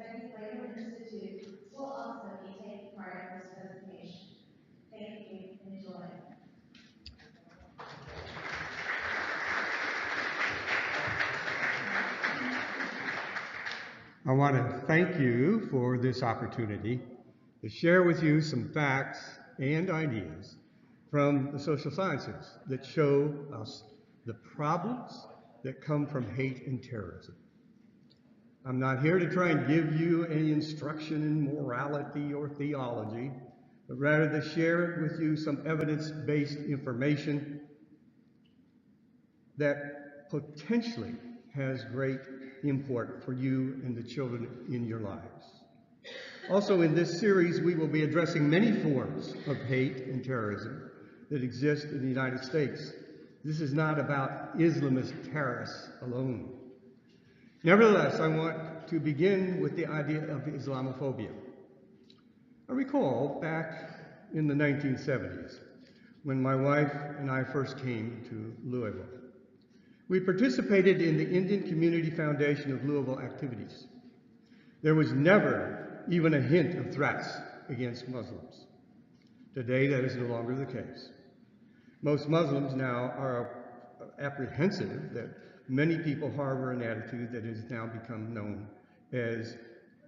Later Institute will also be taking part in this presentation. Thank you. Enjoy. I want to thank you for this opportunity to share with you some facts and ideas from the social sciences that show us the problems that come from hate and terrorism. I'm not here to try and give you any instruction in morality or theology, but rather to share with you some evidence-based information that potentially has great import for you and the children in your lives. Also, in this series, we will be addressing many forms of hate and terrorism that exist in the United States. This is not about Islamist terrorists alone. Nevertheless, I want to begin with the idea of Islamophobia. I recall back in the 1970s when my wife and I first came to Louisville. We participated in the Indian Community Foundation of Louisville activities. There was never even a hint of threats against Muslims. Today, that is no longer the case. Most Muslims now are apprehensive that many people harbor an attitude that has now become known as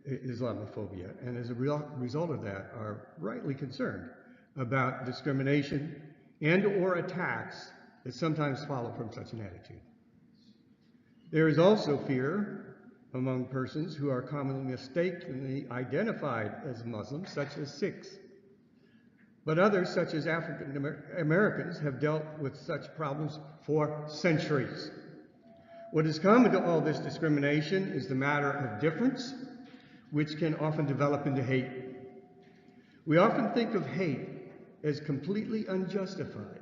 Islamophobia, and as a result of that are rightly concerned about discrimination and or attacks that sometimes follow from such an attitude. There is also fear among persons who are commonly mistakenly identified as Muslims, such as Sikhs. But others, such as African Americans, have dealt with such problems for centuries. What is common to all this discrimination is the matter of difference, which can often develop into hate. We often think of hate as completely unjustified,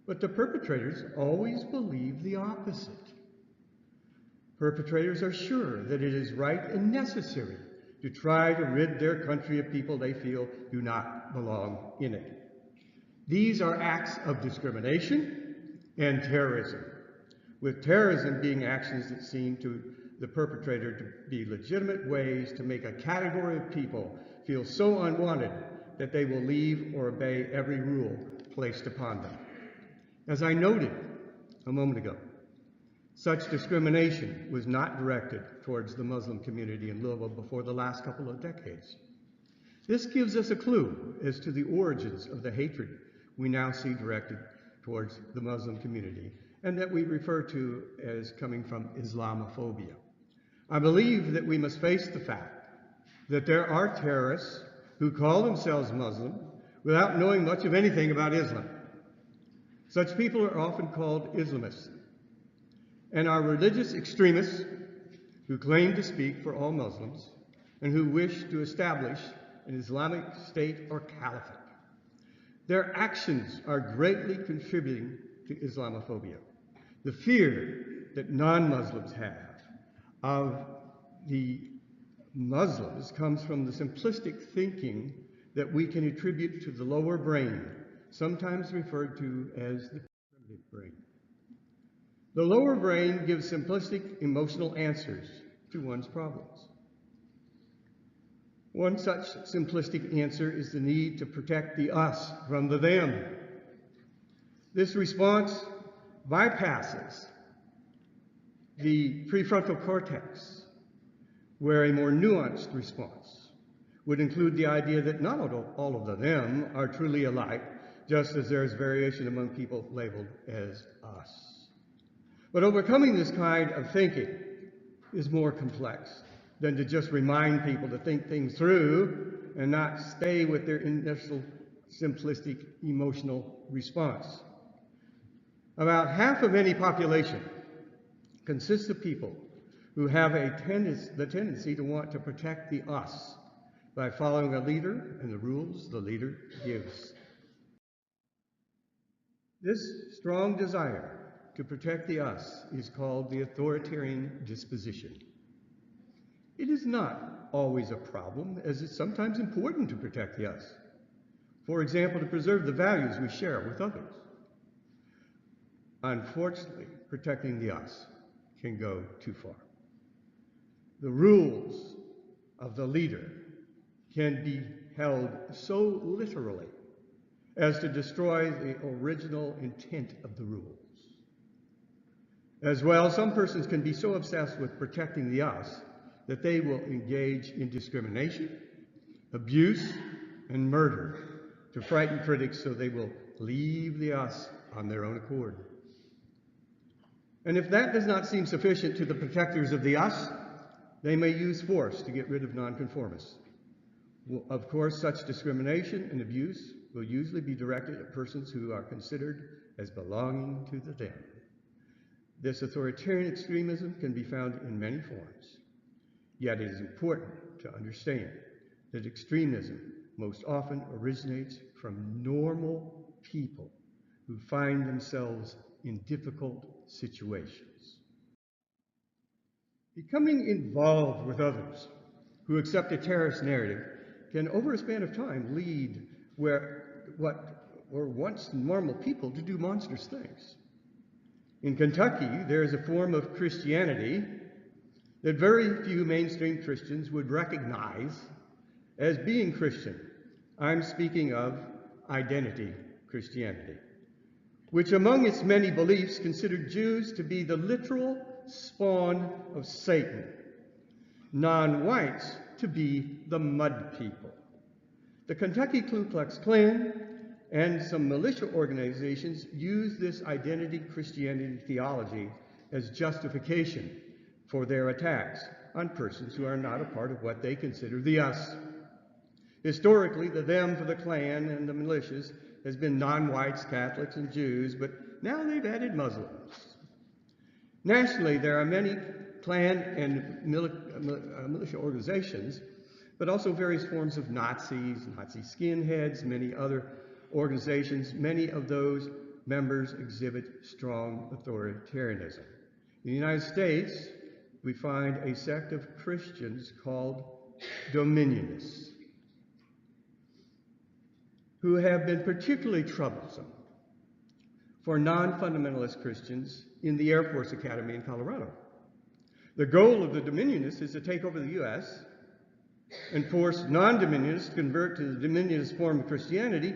but the perpetrators always believe the opposite. Perpetrators are sure that it is right and necessary to try to rid their country of people they feel do not belong in it. These are acts of discrimination and terrorism, with terrorism being actions that seem to the perpetrator to be legitimate ways to make a category of people feel so unwanted that they will leave or obey every rule placed upon them. As I noted a moment ago, such discrimination was not directed towards the Muslim community in Louisville before the last couple of decades. This gives us a clue as to the origins of the hatred we now see directed towards the Muslim community, and that we refer to as coming from Islamophobia. I believe that we must face the fact that there are terrorists who call themselves Muslim without knowing much of anything about Islam. Such people are often called Islamists, and are religious extremists who claim to speak for all Muslims and who wish to establish an Islamic state or caliphate. Their actions are greatly contributing to Islamophobia. The fear that non-Muslims have of the Muslims comes from the simplistic thinking that we can attribute to the lower brain, sometimes referred to as the primitive brain. The lower brain gives simplistic emotional answers to one's problems. One such simplistic answer is the need to protect the us from the them. This response bypasses the prefrontal cortex, where a more nuanced response would include the idea that not all of the them are truly alike, just as there is variation among people labeled as us. But overcoming this kind of thinking is more complex than to just remind people to think things through and not stay with their initial simplistic emotional response. About half of any population consists of people who have the tendency to want to protect the us by following a leader and the rules the leader gives. This strong desire to protect the us is called the authoritarian disposition. It is not always a problem, as it's sometimes important to protect the us. For example, to preserve the values we share with others. Unfortunately, protecting the us can go too far. The rules of the leader can be held so literally as to destroy the original intent of the rules. As well, some persons can be so obsessed with protecting the us that they will engage in discrimination, abuse, and murder to frighten critics so they will leave the us on their own accord. And if that does not seem sufficient to the protectors of the us, they may use force to get rid of nonconformists. Well, of course, such discrimination and abuse will usually be directed at persons who are considered as belonging to the them. This authoritarian extremism can be found in many forms. Yet it is important to understand that extremism most often originates from normal people who find themselves in difficult situations. Becoming involved with others who accept a terrorist narrative can, over a span of time, lead what were once normal people to do monstrous things. In Kentucky, there is a form of Christianity that very few mainstream Christians would recognize as being Christian. I'm speaking of identity Christianity, which among its many beliefs considered Jews to be the literal spawn of Satan, non-whites to be the mud people. The Kentucky Ku Klux Klan and some militia organizations use this identity Christianity theology as justification for their attacks on persons who are not a part of what they consider the us. Historically, the them for the Klan and the militias has been non-whites, Catholics, and Jews, but now they've added Muslims. Nationally, there are many Klan and militia organizations, but also various forms of Nazis, Nazi skinheads, many other organizations. Many of those members exhibit strong authoritarianism. In the United States, we find a sect of Christians called dominionists, who have been particularly troublesome for non-fundamentalist Christians in the Air Force Academy in Colorado. The goal of the dominionists is to take over the U.S. and force non-dominionists to convert to the dominionist form of Christianity,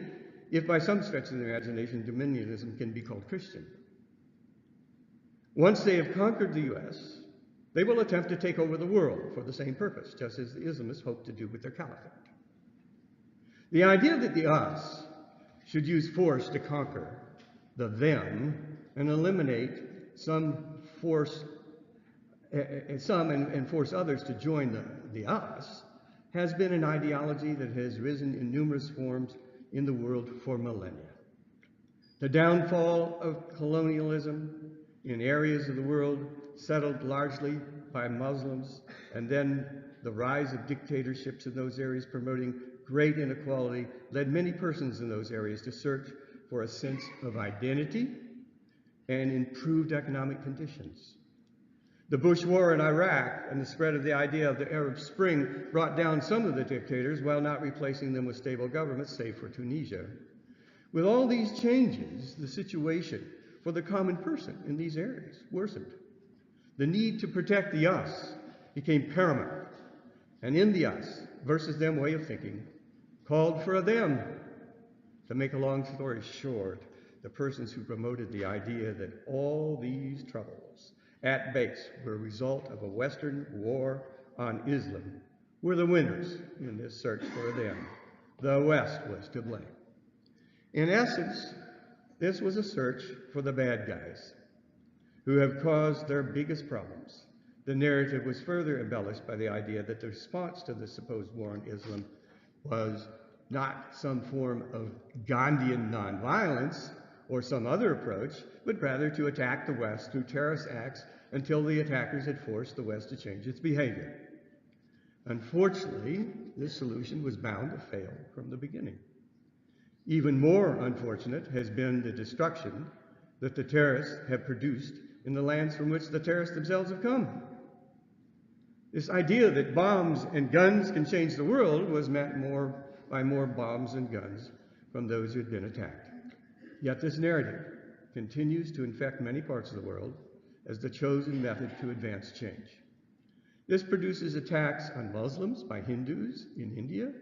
if by some stretch of the imagination dominionism can be called Christian. Once they have conquered the U.S., they will attempt to take over the world for the same purpose, just as the Islamists hope to do with their caliphate. The idea that the us should use force to conquer the them and eliminate some and force others to join the us has been an ideology that has risen in numerous forms in the world for millennia. The downfall of colonialism in areas of the world settled largely by Muslims, and then the rise of dictatorships in those areas promoting great inequality led many persons in those areas to search for a sense of identity and improved economic conditions. The Bush War in Iraq and the spread of the idea of the Arab Spring brought down some of the dictators while not replacing them with stable governments, save for Tunisia. With all these changes, the situation for the common person in these areas worsened. The need to protect the us became paramount, and in the us versus them way of thinking called for a them. To make a long story short, the persons who promoted the idea that all these troubles at base were a result of a Western war on Islam were the winners in this search for a them. The West was to blame. In essence, this was a search for the bad guys who have caused their biggest problems. The narrative was further embellished by the idea that the response to the supposed war on Islam was not some form of Gandhian nonviolence or some other approach, but rather to attack the West through terrorist acts until the attackers had forced the West to change its behavior. Unfortunately, this solution was bound to fail from the beginning. Even more unfortunate has been the destruction that the terrorists have produced in the lands from which the terrorists themselves have come. This idea that bombs and guns can change the world was met by more bombs and guns from those who had been attacked. Yet this narrative continues to infect many parts of the world as the chosen method to advance change. This produces attacks on Muslims by Hindus in India,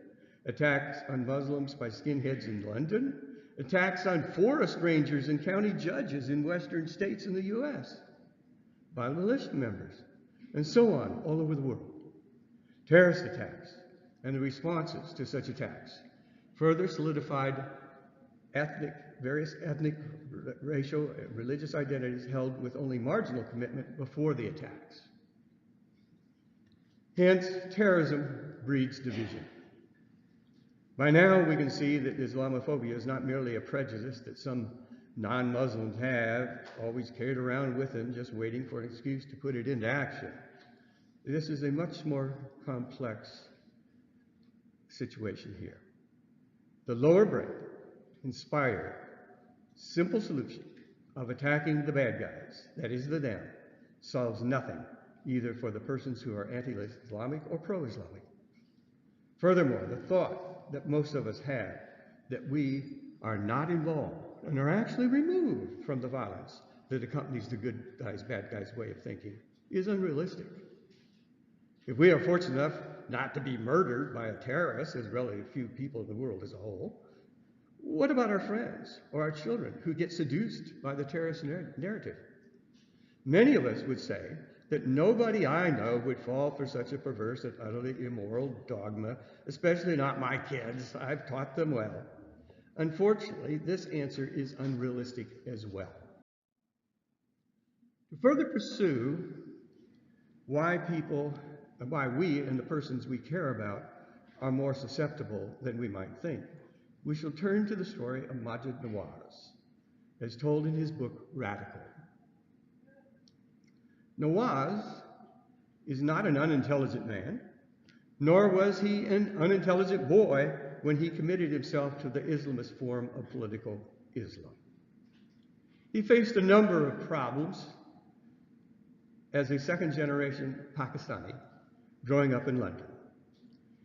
attacks on Muslims by skinheads in London, attacks on forest rangers and county judges in western states in the US, by militia members, and so on all over the world. Terrorist attacks and the responses to such attacks further solidified various ethnic, racial, and religious identities held with only marginal commitment before the attacks. Hence, terrorism breeds division. By now, we can see that Islamophobia is not merely a prejudice that some non-Muslims have, always carried around with them, just waiting for an excuse to put it into action. This is a much more complex situation here. The lower brain inspired simple solution of attacking the bad guys, that is the them, solves nothing, either for the persons who are anti-Islamic or pro-Islamic. Furthermore, the thought that most of us have that we are not involved and are actually removed from the violence that accompanies the good guys, bad guys way of thinking is unrealistic. If we are fortunate enough not to be murdered by a terrorist, as relatively few people in the world as a whole, what about our friends or our children who get seduced by the terrorist narrative? Many of us would say that nobody I know would fall for such a perverse and utterly immoral dogma, especially not my kids. I've taught them well. Unfortunately, this answer is unrealistic as well. To further pursue why we and the persons we care about are more susceptible than we might think, we shall turn to the story of Maajid Nawaz, as told in his book, Radical. Nawaz is not an unintelligent man, nor was he an unintelligent boy when he committed himself to the Islamist form of political Islam. He faced a number of problems as a second-generation Pakistani growing up in London.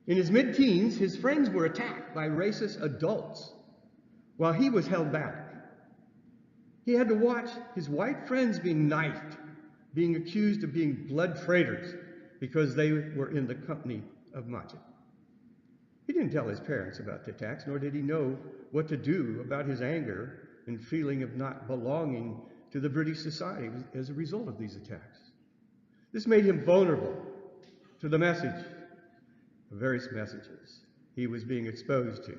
In his mid-teens, his friends were attacked by racist adults while he was held back. He had to watch his white friends being knifed, being accused of being blood traitors because they were in the company of Maajid. He didn't tell his parents about the attacks, nor did he know what to do about his anger and feeling of not belonging to the British society as a result of these attacks. This made him vulnerable to the various messages he was being exposed to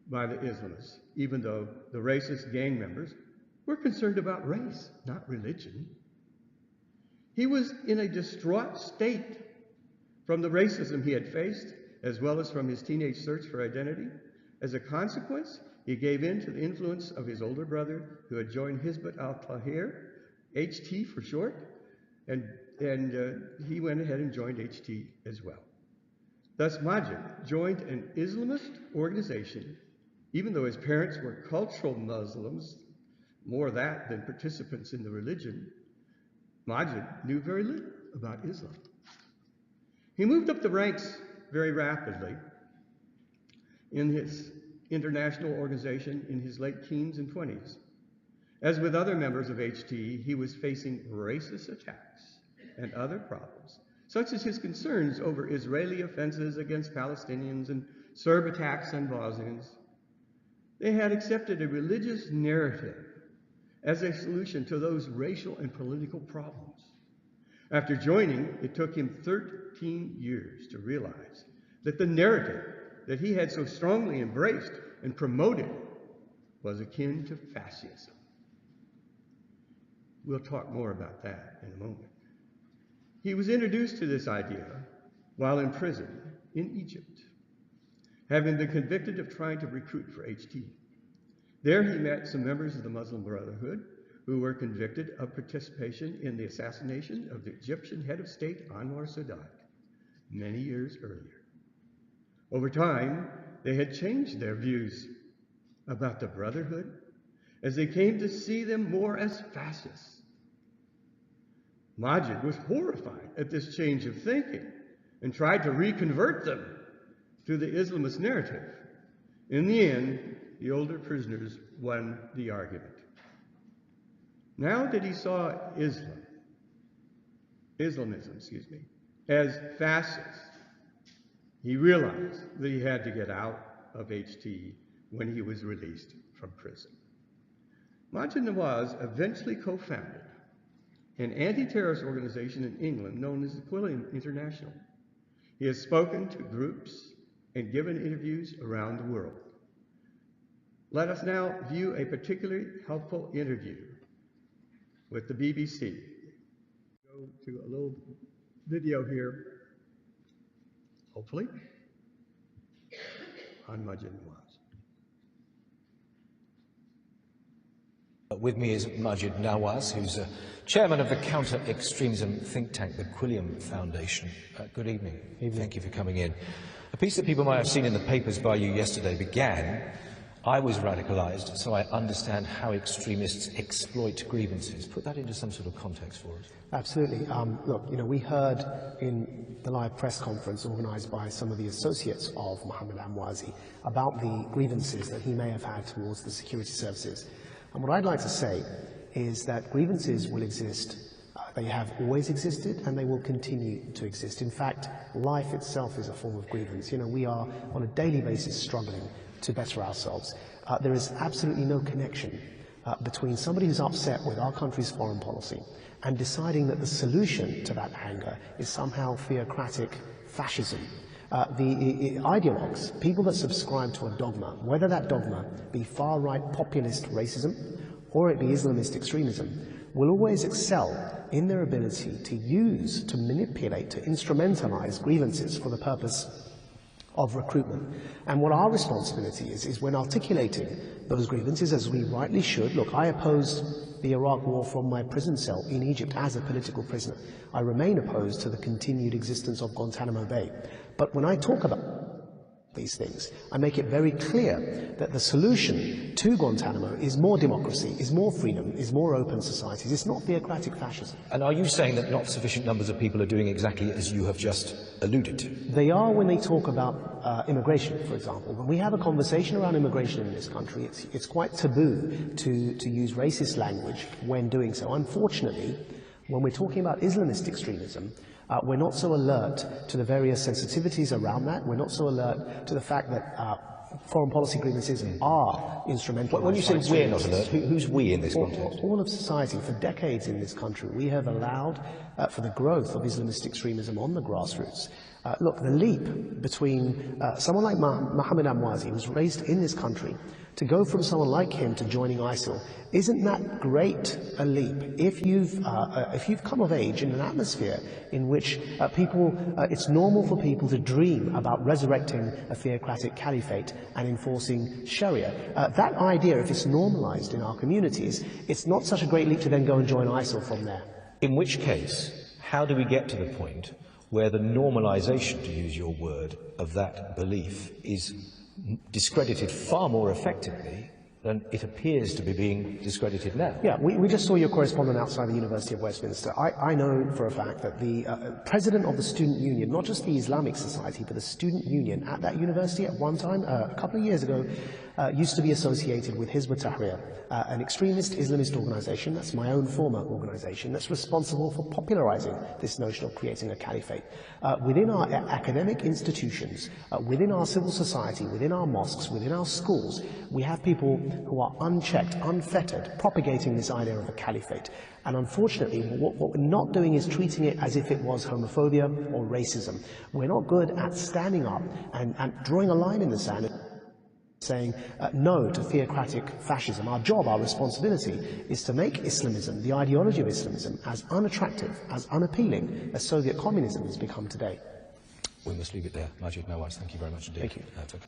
by the Islamists, even though the racist gang members were concerned about race, not religion. He was in a distraught state from the racism he had faced, as well as from his teenage search for identity. As a consequence, he gave in to the influence of his older brother, who had joined Hizb al-Tahrir, HT for short, and he went ahead and joined HT as well. Thus, Maajid joined an Islamist organization, even though his parents were cultural Muslims, more that than participants in the religion. Maajid knew very little about Islam. He moved up the ranks very rapidly in his international organization in his late teens and 20s. As with other members of HT, he was facing racist attacks and other problems, such as his concerns over Israeli offenses against Palestinians and Serb attacks on Bosnians. They had accepted a religious narrative as a solution to those racial and political problems. After joining, it took him 13 years to realize that the narrative that he had so strongly embraced and promoted was akin to fascism. We'll talk more about that in a moment. He was introduced to this idea while in prison in Egypt, having been convicted of trying to recruit for HT. There he met some members of the Muslim Brotherhood who were convicted of participation in the assassination of the Egyptian head of state Anwar Sadat many years earlier. Over time, they had changed their views about the Brotherhood as they came to see them more as fascists. Maajid was horrified at this change of thinking and tried to reconvert them to the Islamist narrative. In the end, the older prisoners won the argument. Now that he saw Islamism, As fascist, he realized that he had to get out of HT when he was released from prison. Maajid Nawaz eventually co-founded an anti-terrorist organization in England known as the Quilliam International. He has spoken to groups and given interviews around the world. Let us now view a particularly helpful interview with the BBC. Go to a little video here, hopefully, on Maajid Nawaz. With me is Maajid Nawaz, who's chairman of the counter-extremism think tank, the Quilliam Foundation. Good evening. Thank you for coming in. A piece that people might have seen in the papers by you yesterday began, "I was radicalized, so I understand how extremists exploit grievances." Put that into some sort of context for us. Absolutely. Look, we heard in the live press conference organised by some of the associates of Mohammed Amwazi about the grievances that he may have had towards the security services. And what I'd like to say is that grievances will exist. They have always existed and they will continue to exist. In fact, life itself is a form of grievance. We are on a daily basis struggling to better ourselves. There is absolutely no connection between somebody who's upset with our country's foreign policy and deciding that the solution to that anger is somehow theocratic fascism. The ideologues, people that subscribe to a dogma, whether that dogma be far-right populist racism or it be Islamist extremism, will always excel in their ability to use, to manipulate, to instrumentalize grievances for the purpose of recruitment. And what our responsibility is when articulating those grievances, as we rightly should. Look, I opposed the Iraq war from my prison cell in Egypt as a political prisoner. I remain opposed to the continued existence of Guantanamo Bay. But when I talk about these things, I make it very clear that the solution to Guantanamo is more democracy, is more freedom, is more open societies. It's not theocratic fascism. And are you saying that not sufficient numbers of people are doing exactly as you have just alluded to? They are when they talk about immigration, for example. When we have a conversation around immigration in this country, it's quite taboo to use racist language when doing so. Unfortunately, when we're talking about Islamist extremism, we're not so alert to the various sensitivities around that. We're not so alert to the fact that foreign policy grievances are instrumental. When you say we're not alert, who's we in this context? All of society. For decades in this country, we have allowed for the growth of Islamist extremism on the grassroots. Look, the leap between someone like Mohammed Amwazi, who was raised in this country, to go from someone like him to joining ISIL, isn't that great a leap? If you've come of age in an atmosphere in which it's normal for people to dream about resurrecting a theocratic caliphate and enforcing Sharia, that idea, if it's normalized in our communities, it's not such a great leap to then go and join ISIL from there. In which case, how do we get to the point where the normalization, to use your word, of that belief is discredited far more effectively than it appears to be being discredited now? Yeah, we just saw your correspondent outside the University of Westminster. I know for a fact that the president of the student union, not just the Islamic Society, but the student union at that university at one time, a couple of years ago, used to be associated with Hizb ut-Tahrir, an extremist Islamist organization, that's my own former organization, that's responsible for popularizing this notion of creating a caliphate. Within our academic institutions, within our civil society, within our mosques, within our schools, we have people who are unchecked, unfettered, propagating this idea of a caliphate. And unfortunately, what we're not doing is treating it as if it was homophobia or racism. We're not good at standing up and drawing a line in the sand, saying no to theocratic fascism. Our job, our responsibility, is to make Islamism, the ideology of Islamism, as unattractive, as unappealing as Soviet communism has become today. We must leave it there. Maajid Nawaz, thank you very much indeed. Thank you.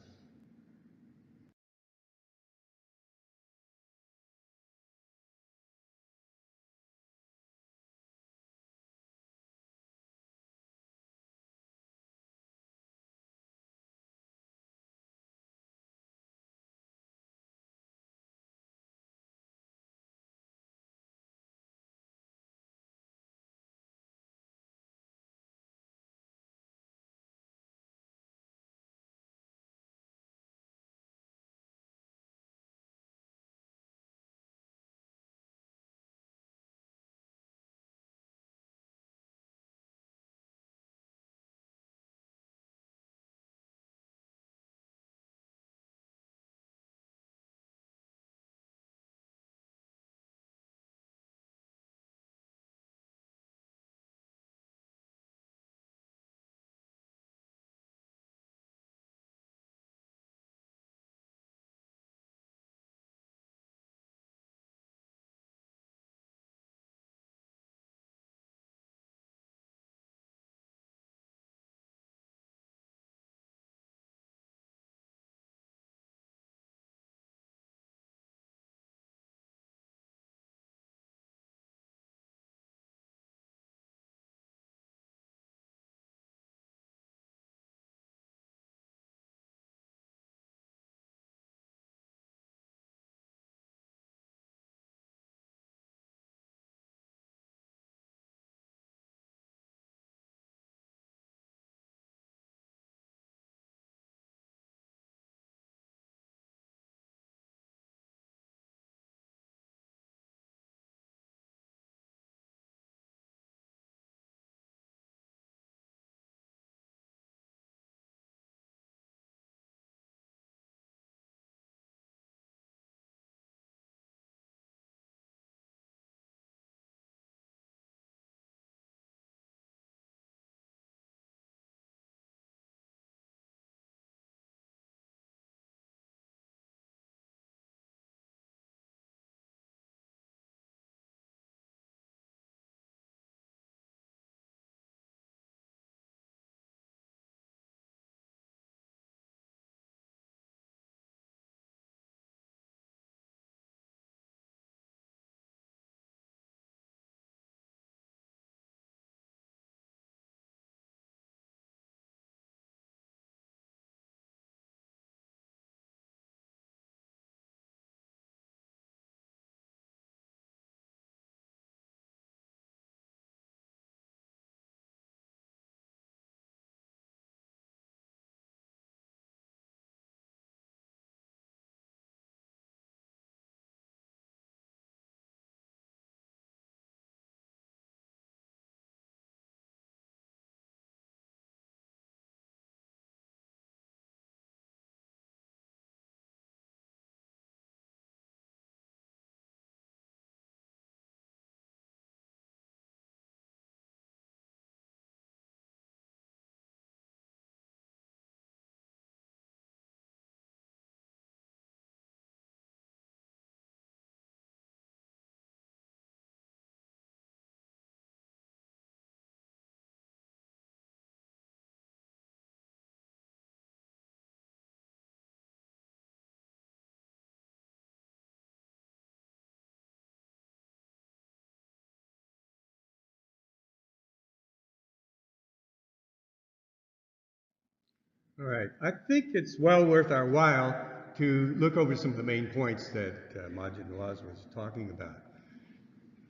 All right. I think it's well worth our while to look over some of the main points that Majid Nawaz was talking about.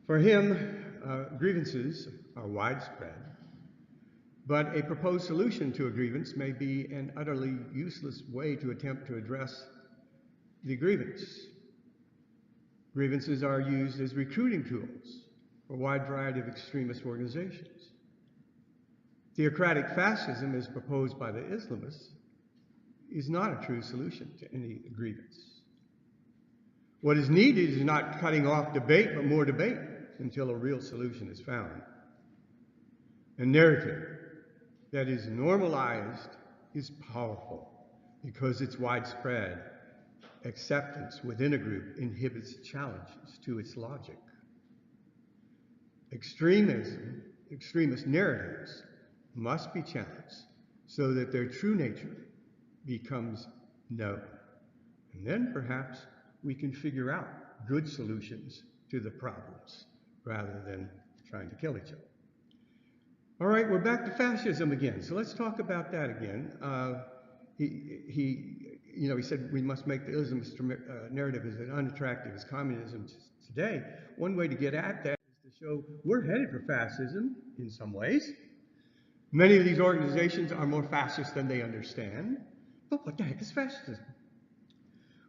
For him, grievances are widespread, but a proposed solution to a grievance may be an utterly useless way to attempt to address the grievance. Grievances are used as recruiting tools for a wide variety of extremist organizations. Theocratic fascism, as proposed by the Islamists, is not a true solution to any grievance. What is needed is not cutting off debate, but more debate until a real solution is found. A narrative that is normalized is powerful because its widespread acceptance within a group inhibits challenges to its logic. Extremist narratives must be challenged so that their true nature becomes known. And then perhaps we can figure out good solutions to the problems rather than trying to kill each other. All right, we're back to fascism again. So let's talk about that again. He said we must make the Islamist narrative as unattractive as communism today. One way to get at that is to show we're headed for fascism in some ways. Many of these organizations are more fascist than they understand. But what the heck is fascism?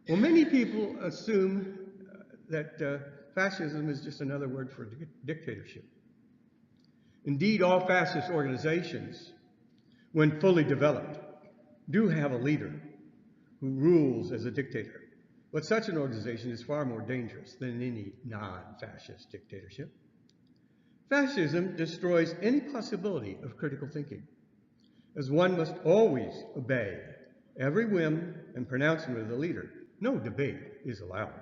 Well, many people assume that fascism is just another word for dictatorship. Indeed, all fascist organizations, when fully developed, do have a leader who rules as a dictator. But such an organization is far more dangerous than any non-fascist dictatorship. Fascism destroys any possibility of critical thinking, as one must always obey every whim and pronouncement of the leader. No debate is allowed.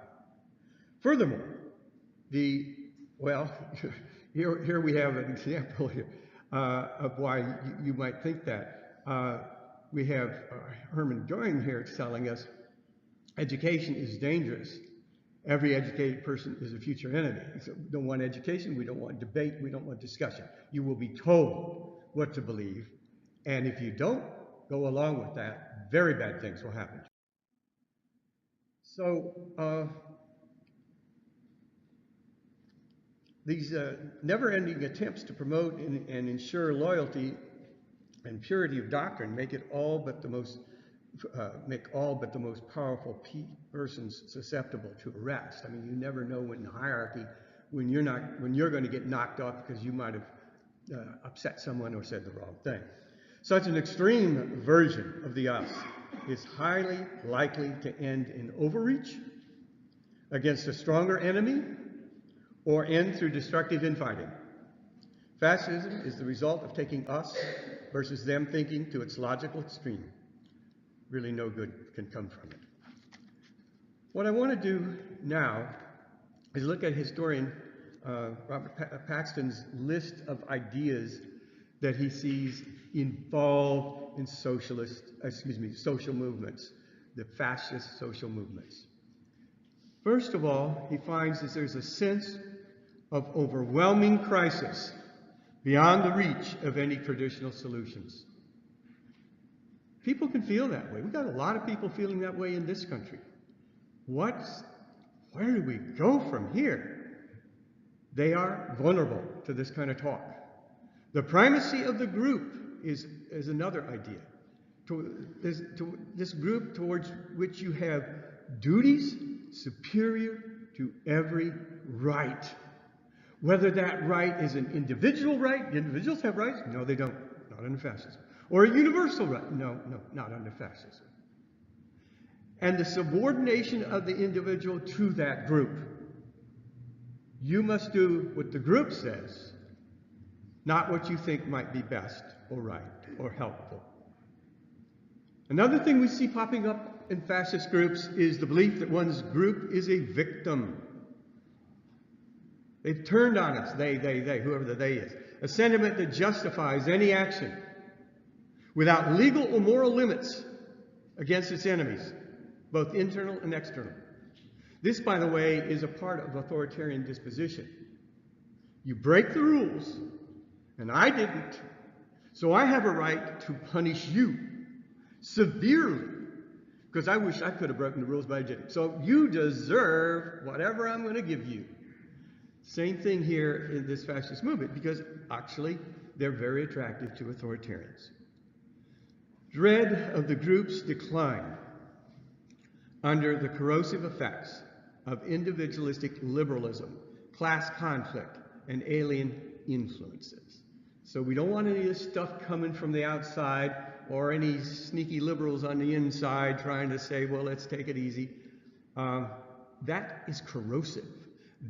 Furthermore, here we have an example here, of why you might think that. We have Herman Goring here telling us education is dangerous. Every educated person is a future enemy. So we don't want education, we don't want debate, we don't want discussion. You will be told what to believe, and if you don't go along with that, very bad things will happen. So these never-ending attempts to promote and ensure loyalty and purity of doctrine make all but the most powerful persons susceptible to arrest. I mean, you never know in the hierarchy when you're going to get knocked off because you might have upset someone or said the wrong thing. Such an extreme version of the us is highly likely to end in overreach against a stronger enemy or end through destructive infighting. Fascism is the result of taking us versus them thinking to its logical extreme. Really no good can come from it. What I want to do now is look at historian Robert Paxton's list of ideas that he sees involved in social movements, the fascist social movements. First of all, he finds that there's a sense of overwhelming crisis beyond the reach of any traditional solutions. People can feel that way. We've got a lot of people feeling that way in this country. Where do we go from here? They are vulnerable to this kind of talk. The primacy of the group is another idea. This group towards which you have duties superior to every right. Whether that right is an individual right, individuals have rights? No, they don't, not under fascism. Or a universal right? No, not under fascism. And the subordination of the individual to that group. You must do what the group says, not what you think might be best or right or helpful. Another thing we see popping up in fascist groups is the belief that one's group is a victim. They've turned on us, they, whoever the they is. A sentiment that justifies any action without legal or moral limits against its enemies, both internal and external. This, by the way, is a part of authoritarian disposition. You break the rules, and I didn't, so I have a right to punish you. severely, because I wish I could have broken the rules, but I didn't. So you deserve whatever I'm going to give you. Same thing here in this fascist movement, because actually they're very attractive to authoritarians. Dread of the group's decline under the corrosive effects of individualistic liberalism, class conflict, and alien influences. So we don't want any of this stuff coming from the outside or any sneaky liberals on the inside trying to say, well, let's take it easy. That is corrosive.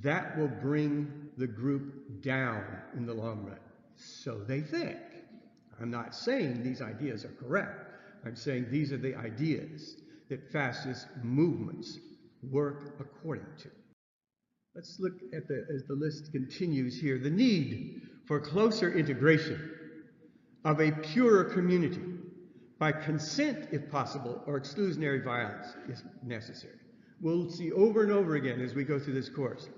That will bring the group down in the long run. So they think. I'm not saying these ideas are correct. I'm saying these are the ideas that fascist movements work according to. Let's look at as the list continues here, the need for closer integration of a purer community by consent, if possible, or exclusionary violence is necessary. We'll see over and over again as we go through this course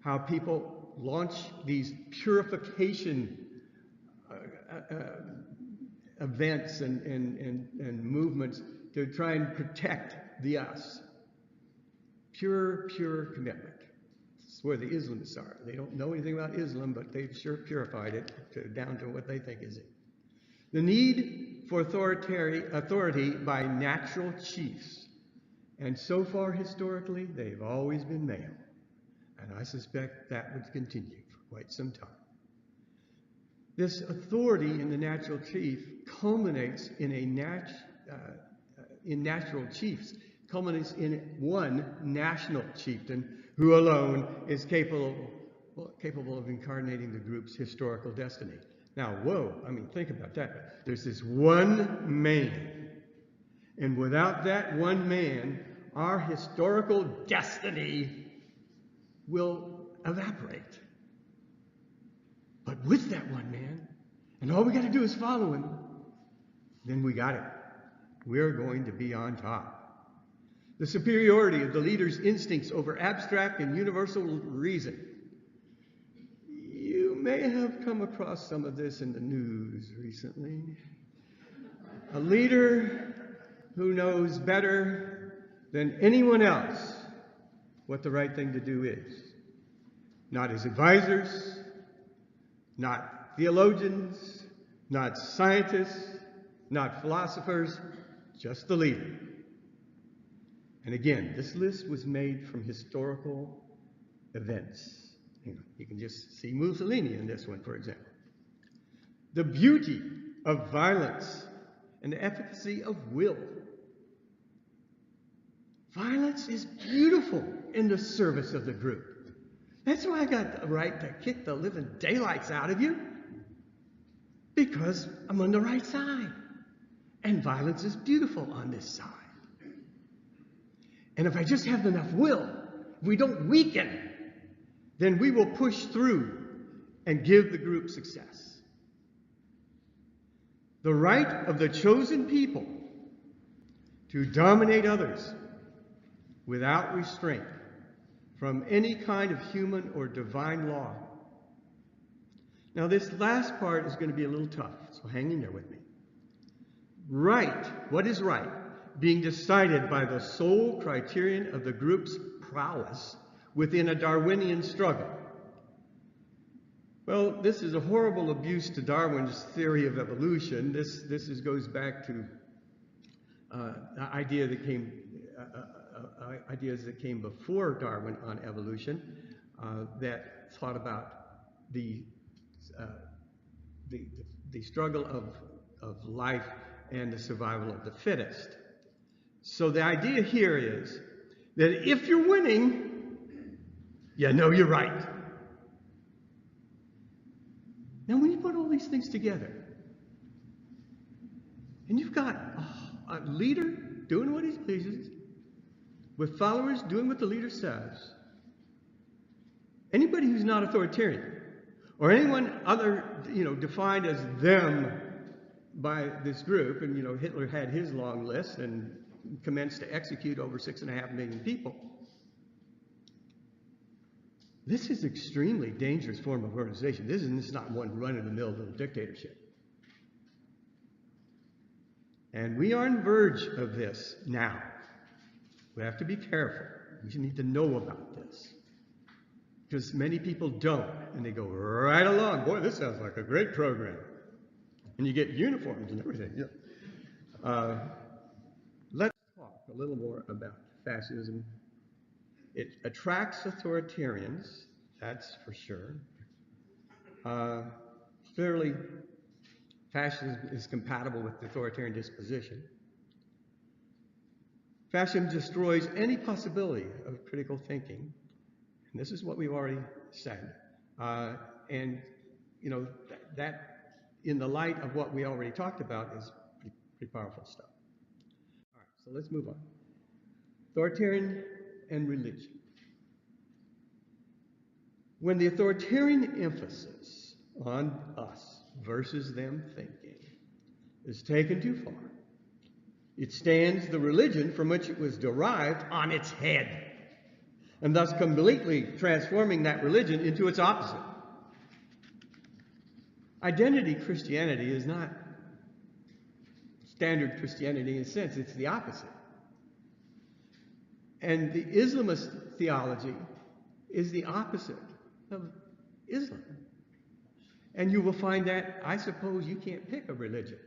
how people launch these purification events and movements to try and protect the us. Pure commitment. This is where the Islamists are. They don't know anything about Islam, but they've sure purified it down to what they think is it. The need for authority by natural chiefs. And so far, historically, they've always been male. And I suspect that would continue for quite some time. This authority in the natural chief culminates in natural chiefs, culminates in one national chieftain who alone is capable of incarnating the group's historical destiny. Now, whoa, I mean, think about that. There's this one man, and without that one man, our historical destiny will evaporate. But with that one man, and all we got to do is follow him, then we got it. We're going to be on top. The superiority of the leader's instincts over abstract and universal reason. You may have come across some of this in the news recently. A leader who knows better than anyone else what the right thing to do is. Not his advisors, not theologians, not scientists, not philosophers, just the leader. And again, this list was made from historical events. You can just see Mussolini in this one, for example. The beauty of violence and the efficacy of will. Violence is beautiful in the service of the group. That's why I got the right to kick the living daylights out of you, because I'm on the right side. And violence is beautiful on this side. And if I just have enough will, if we don't weaken, then we will push through and give the group success. The right of the chosen people to dominate others without restraint from any kind of human or divine law. Now, this last part is going to be a little tough, so hang in there with me. Right, what is right, being decided by the sole criterion of the group's prowess within a Darwinian struggle. Well, this is a horrible abuse to Darwin's theory of evolution. This goes back to ideas that came before Darwin on evolution that thought about the struggle of life and the survival of the fittest. So the idea here is that if you're winning, you know you're right. Now, when you put all these things together, and you've got a leader doing what he pleases, with followers doing what the leader says, anybody who's not authoritarian, or anyone other, defined as them by this group, and Hitler had his long list and commenced to execute over 6.5 million people. This is an extremely dangerous form of organization. This is not one run-of-the-mill little dictatorship. And we are on the verge of this now. We have to be careful. We need to know about this. Because many people don't, and they go right along. Boy, this sounds like a great program. And you get uniforms and everything. Yeah. Let's talk a little more about fascism. It attracts authoritarians, that's for sure. Clearly, fascism is compatible with the authoritarian disposition. Fascism destroys any possibility of critical thinking. And this is what we've already said. And, you know, that in the light of what we already talked about is pretty powerful stuff. All right, so let's move on. Authoritarian and religion. When the authoritarian emphasis on us versus them thinking is taken too far, it stands the religion from which it was derived on its head, and thus completely transforming that religion into its opposite. Identity Christianity is not standard Christianity in a sense, it's the opposite. And the Islamist theology is the opposite of Islam. And you will find that, I suppose, you can't pick a religion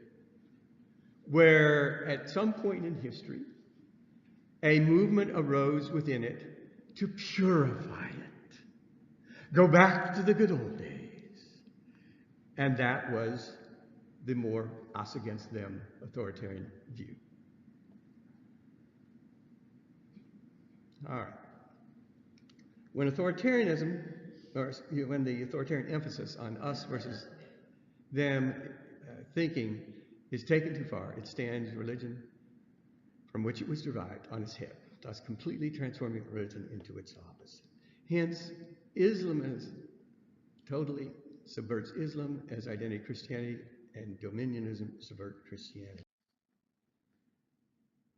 where at some point in history, a movement arose within it to purify it. Go back to the good old days. And that was the more us against them authoritarian view. All right. When authoritarianism, or when the authoritarian emphasis on us versus them thinking is taken too far, it stands religion from which it was derived on its head, thus completely transforming religion into its opposite. Hence, Islam totally subverts Islam as identity Christianity, and dominionism subverts Christianity.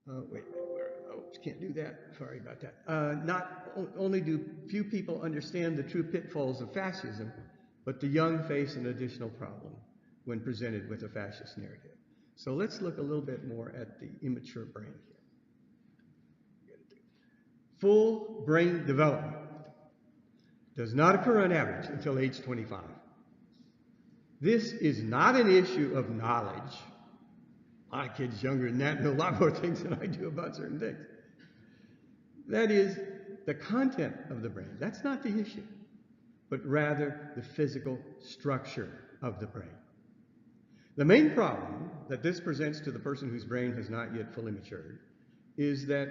Wait a minute, can't do that. Sorry about that. Not only do few people understand the true pitfalls of fascism, but the young face an additional problem when presented with a fascist narrative. So let's look a little bit more at the immature brain here. Full brain development does not occur on average until age 25. This is not an issue of knowledge. My kid's younger than that, know a lot more things than I do about certain things. That is the content of the brain. That's not the issue, but rather the physical structure of the brain. The main problem that this presents to the person whose brain has not yet fully matured is that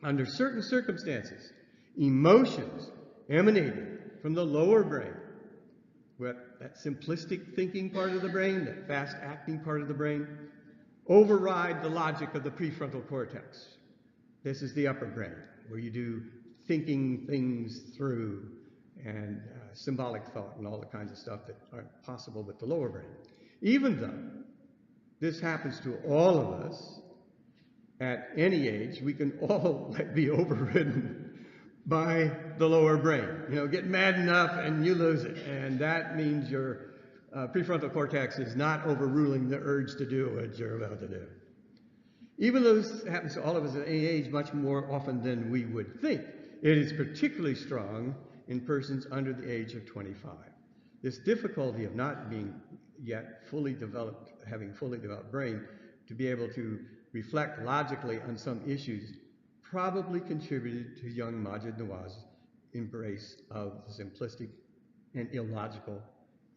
under certain circumstances, emotions emanating from the lower brain, that simplistic thinking part of the brain, that fast acting part of the brain, override the logic of the prefrontal cortex. This is the upper brain, where you do thinking things through and symbolic thought and all the kinds of stuff that aren't possible with the lower brain. Even though this happens to all of us at any age, we can all be overridden by the lower brain. You know, get mad enough and you lose it, and that means your prefrontal cortex is not overruling the urge to do what you're about to do. Even though this happens to all of us at any age much more often than we would think, it is particularly strong in persons under the age of 25. This difficulty of not being yet fully developed, having fully developed brain, to be able to reflect logically on some issues probably contributed to young Majid Nawaz's embrace of the simplistic and illogical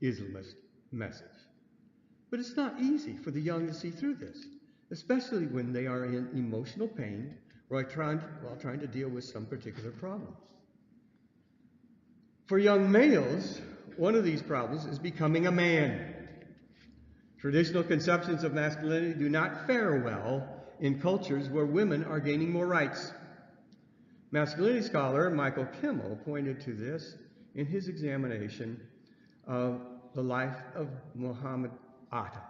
Islamist message. But it's not easy for the young to see through this, especially when they are in emotional pain while trying to deal with some particular problem. For young males, one of these problems is becoming a man. Traditional conceptions of masculinity do not fare well in cultures where women are gaining more rights. Masculinity scholar Michael Kimmel pointed to this in his examination of the life of Mohammed Atta,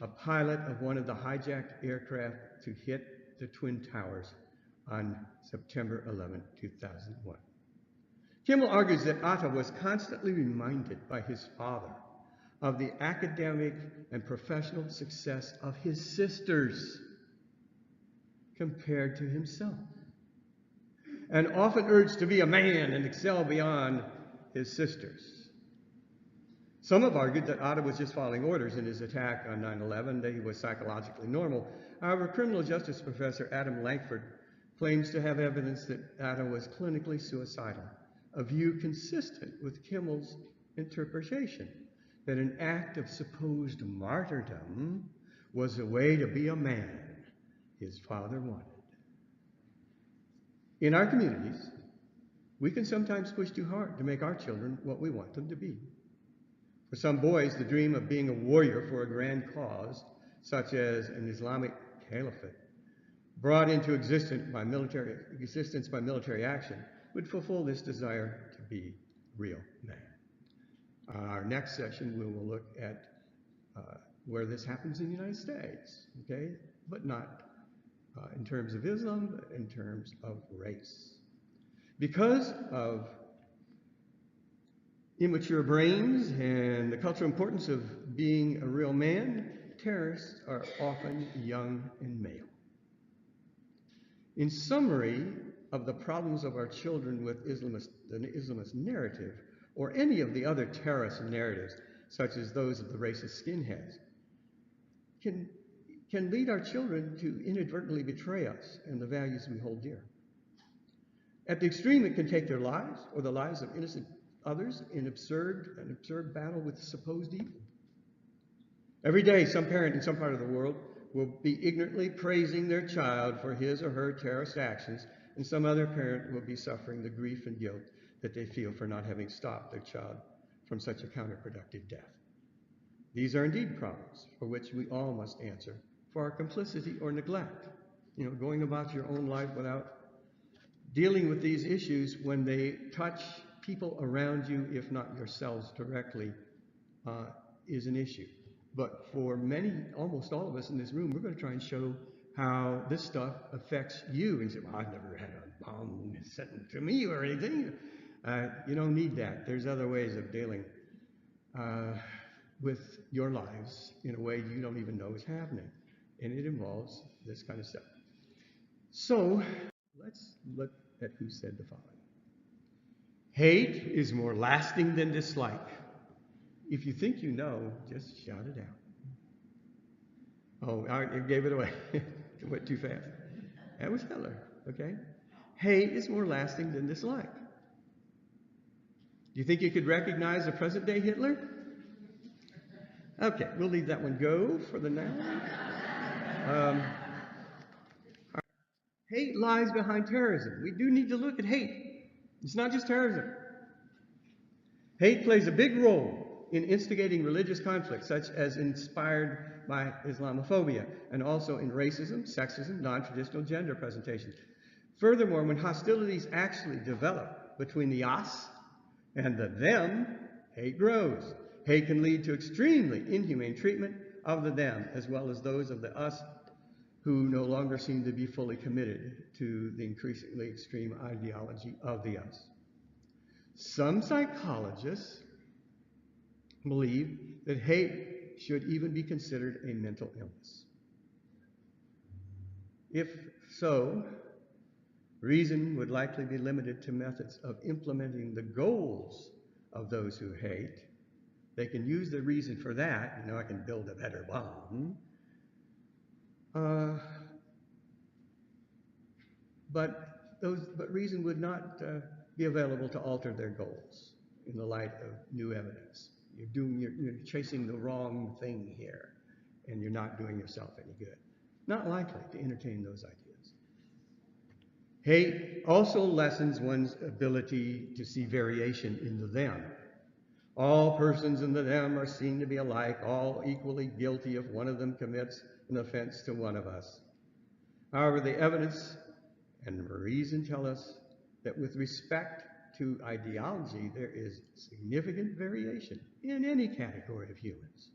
a pilot of one of the hijacked aircraft to hit the Twin Towers on September 11, 2001. Kimmel argues that Atta was constantly reminded by his father of the academic and professional success of his sisters compared to himself, and often urged to be a man and excel beyond his sisters. Some have argued that Otto was just following orders in his attack on 9/11, that he was psychologically normal. However, criminal justice professor Adam Lankford claims to have evidence that Otto was clinically suicidal, a view consistent with Kimmel's interpretation that an act of supposed martyrdom was a way to be a man his father wanted. In our communities, we can sometimes push too hard to make our children what we want them to be. For some boys, the dream of being a warrior for a grand cause, such as an Islamic caliphate, brought into existence by military action, would fulfill this desire to be real man. Our next session, we will look at where this happens in the United States, okay? But not in terms of Islam, but in terms of race. Because of immature brains and the cultural importance of being a real man, terrorists are often young and male. In summary of the problems of our children with the Islamist narrative, or any of the other terrorist narratives, such as those of the racist skinheads, can lead our children to inadvertently betray us and the values we hold dear. At the extreme, it can take their lives or the lives of innocent others in an absurd battle with supposed evil. Every day, some parent in some part of the world will be ignorantly praising their child for his or her terrorist actions, and some other parent will be suffering the grief and guilt that they feel for not having stopped their child from such a counterproductive death. These are indeed problems for which we all must answer for our complicity or neglect. Going about your own life without dealing with these issues when they touch people around you, if not yourselves directly, is an issue. But for many, almost all of us in this room, we're going to try and show how this stuff affects you. And you say, well, I've never had a bomb sent to me or anything. You don't need that. There's other ways of dealing with your lives in a way you don't even know is happening. And it involves this kind of stuff. So let's look at who said the following. Hate is more lasting than dislike. If you think you know, just shout it out. Oh, I gave it away. It went too fast. That was Hitler, okay? Hate is more lasting than dislike. Do you think you could recognize a present-day Hitler? Okay, we'll leave that one go for the now. Hate lies behind terrorism. We do need to look at hate. It's not just terrorism. Hate plays a big role in instigating religious conflicts, such as inspired by Islamophobia, and also in racism, sexism, non-traditional gender presentations. Furthermore, when hostilities actually develop between the us and the them, hate grows. Hate can lead to extremely inhumane treatment of the them, as well as those of the us who no longer seem to be fully committed to the increasingly extreme ideology of the us. Some psychologists believe that hate should even be considered a mental illness. If so, reason would likely be limited to methods of implementing the goals of those who hate. They can use the reason for that. I can build a better bomb. But reason would not be available to alter their goals in the light of new evidence. You're chasing the wrong thing here, and you're not doing yourself any good. Not likely to entertain those ideas. Hate also lessens one's ability to see variation in the them. All persons in the them are seen to be alike, all equally guilty if one of them commits an offense to one of us. However, the evidence and reason tell us that with respect to ideology, there is significant variation in any category of humans.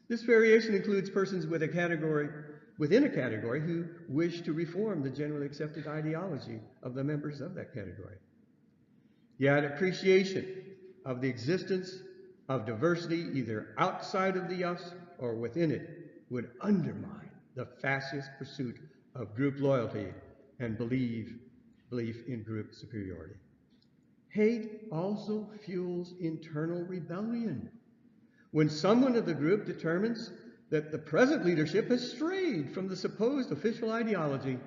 This variation includes persons within a category who wish to reform the generally accepted ideology of the members of that category. Yet appreciation of the existence of diversity, either outside of the us or within it, would undermine the fascist pursuit of group loyalty and belief in group superiority. Hate also fuels internal rebellion. When someone of the group determines that the present leadership has strayed from the supposed official ideology,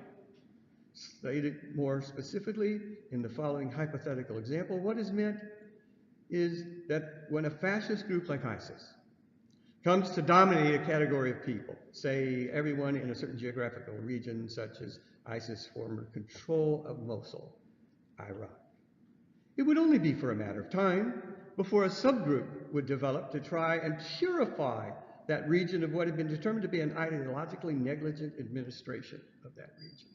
stated more specifically in the following hypothetical example, what is meant is that when a fascist group like ISIS comes to dominate a category of people, say everyone in a certain geographical region, such as ISIS' former control of Mosul, Iraq, it would only be for a matter of time before a subgroup would develop to try and purify that region of what had been determined to be an ideologically negligent administration of that region.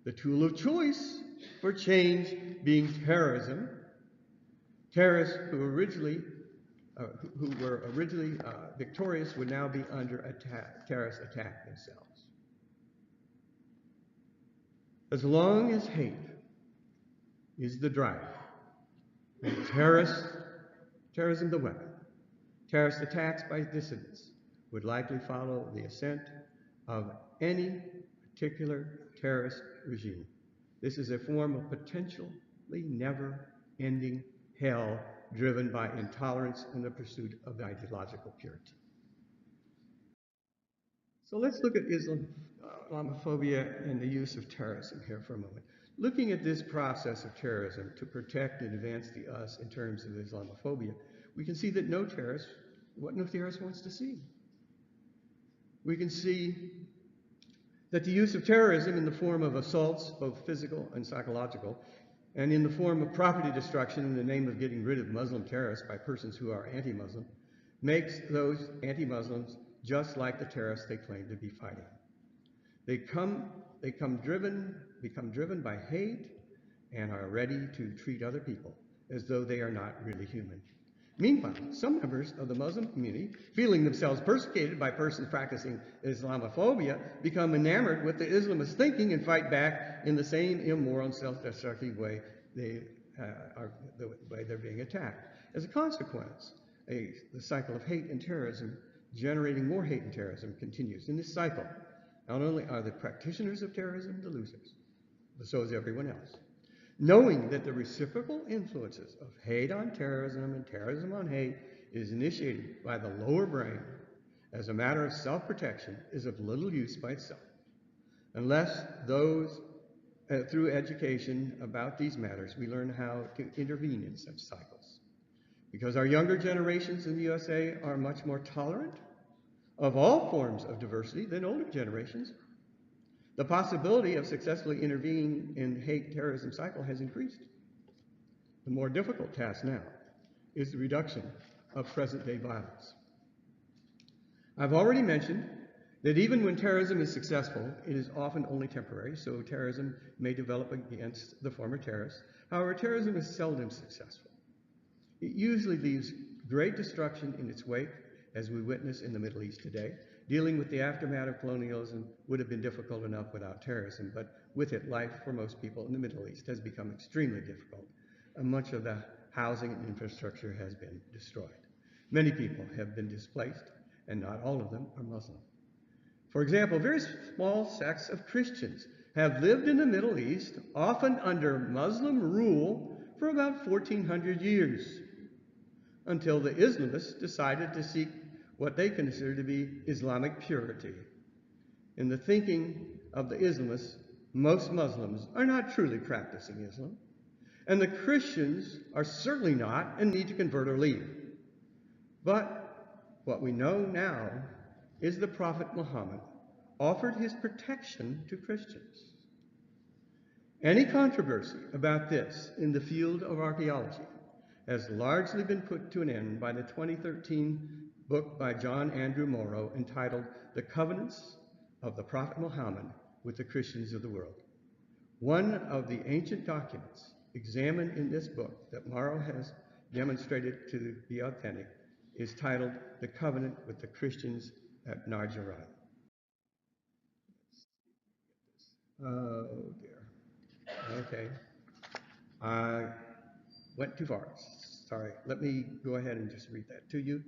The tool of choice for change being terrorism. Terrorists who were originally victorious would now be under terrorist attack themselves. As long as hate is the driver, and terrorism the weapon, terrorist attacks by dissidents would likely follow the ascent of any particular terrorist regime. This is a form of potentially never-ending hell driven by intolerance and the pursuit of ideological purity. So let's look at Islamophobia and the use of terrorism here for a moment. Looking at this process of terrorism to protect and advance the us in terms of Islamophobia, we can see that no terrorist wants to see. We can see that the use of terrorism in the form of assaults, both physical and psychological, and in the form of property destruction in the name of getting rid of Muslim terrorists by persons who are anti-Muslim, makes those anti-Muslims just like the terrorists they claim to be fighting. They become driven by hate and are ready to treat other people as though they are not really human. Meanwhile, some members of the Muslim community, feeling themselves persecuted by persons practicing Islamophobia, become enamored with the Islamist thinking and fight back in the same immoral and self-destructive way they're being attacked. As a consequence, the cycle of hate and terrorism, generating more hate and terrorism, continues. In this cycle, not only are the practitioners of terrorism the losers, but so is everyone else. Knowing that the reciprocal influences of hate on terrorism and terrorism on hate is initiated by the lower brain as a matter of self-protection is of little use by itself, unless through education about these matters, we learn how to intervene in such cycles. Because our younger generations in the USA are much more tolerant of all forms of diversity than older generations, the possibility of successfully intervening in the hate terrorism cycle has increased. The more difficult task now is the reduction of present-day violence. I've already mentioned that even when terrorism is successful, it is often only temporary, so terrorism may develop against the former terrorists. However, terrorism is seldom successful. It usually leaves great destruction in its wake, as we witness in the Middle East today. Dealing with the aftermath of colonialism would have been difficult enough without terrorism, but with it, life for most people in the Middle East has become extremely difficult, and much of the housing and infrastructure has been destroyed. Many people have been displaced, and not all of them are Muslim. For example, very small sects of Christians have lived in the Middle East, often under Muslim rule, for about 1,400 years, until the Islamists decided to seek what they consider to be Islamic purity. In the thinking of the Islamists, most Muslims are not truly practicing Islam, and the Christians are certainly not and need to convert or leave. But what we know now is the Prophet Muhammad offered his protection to Christians. Any controversy about this in the field of archaeology has largely been put to an end by the 2013 book by John Andrew Morrow entitled The Covenants of the Prophet Muhammad with the Christians of the World. One of the ancient documents examined in this book that Morrow has demonstrated to be authentic is titled The Covenant with the Christians at Najran. Oh dear. Okay. I went too far. sorry, let me go ahead and just read that to you.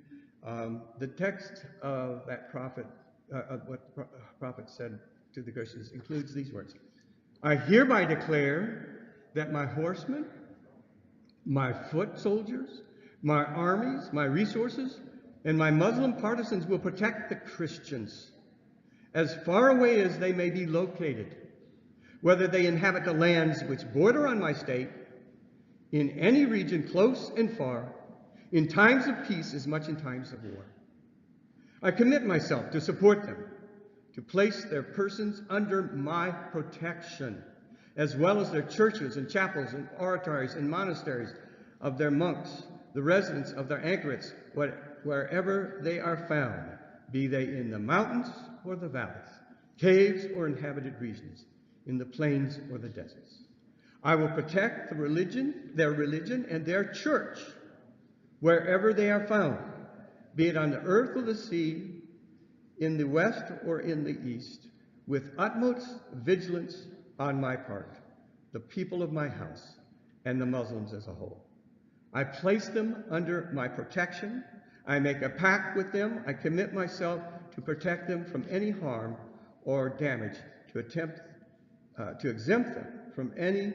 The text of that prophet, what the prophet said to the Christians includes these words. I hereby declare that my horsemen, my foot soldiers, my armies, my resources, and my Muslim partisans will protect the Christians as far away as they may be located, whether they inhabit the lands which border on my state, in any region close and far, in times of peace as much in times of war. I commit myself to support them, to place their persons under my protection, as well as their churches and chapels and oratories and monasteries of their monks, the residents of their anchorites, wherever they are found, be they in the mountains or the valleys, caves or inhabited regions, in the plains or the deserts. I will protect their religion and their church, wherever they are found, be it on the earth or the sea, in the west or in the east, with utmost vigilance on my part, the people of my house, and the Muslims as a whole. I place them under my protection. I make a pact with them. I commit myself to protect them from any harm or damage, to exempt them from any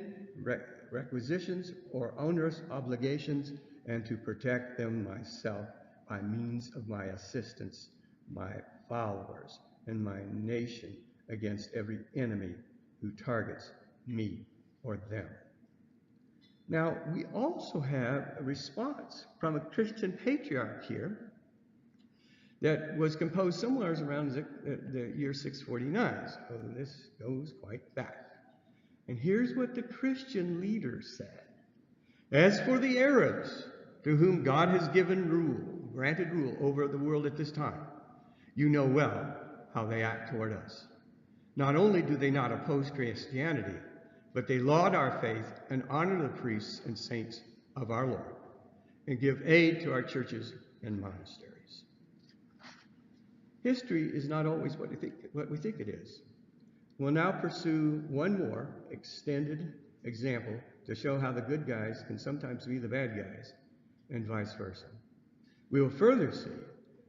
requisitions or onerous obligations, and to protect them myself by means of my assistants, my followers, and my nation against every enemy who targets me or them. Now, we also have a response from a Christian patriarch here that was composed somewhere around the year 649, so this goes quite back. And here's what the Christian leader said. As for the Arabs, to whom God has granted rule over the world at this time, you know well how they act toward us. Not only do they not oppose Christianity, but they laud our faith and honor the priests and saints of our Lord, and give aid to our churches and monasteries. History is not always what we think it is. We'll now pursue one more extended example to show how the good guys can sometimes be the bad guys, and vice versa. We will further see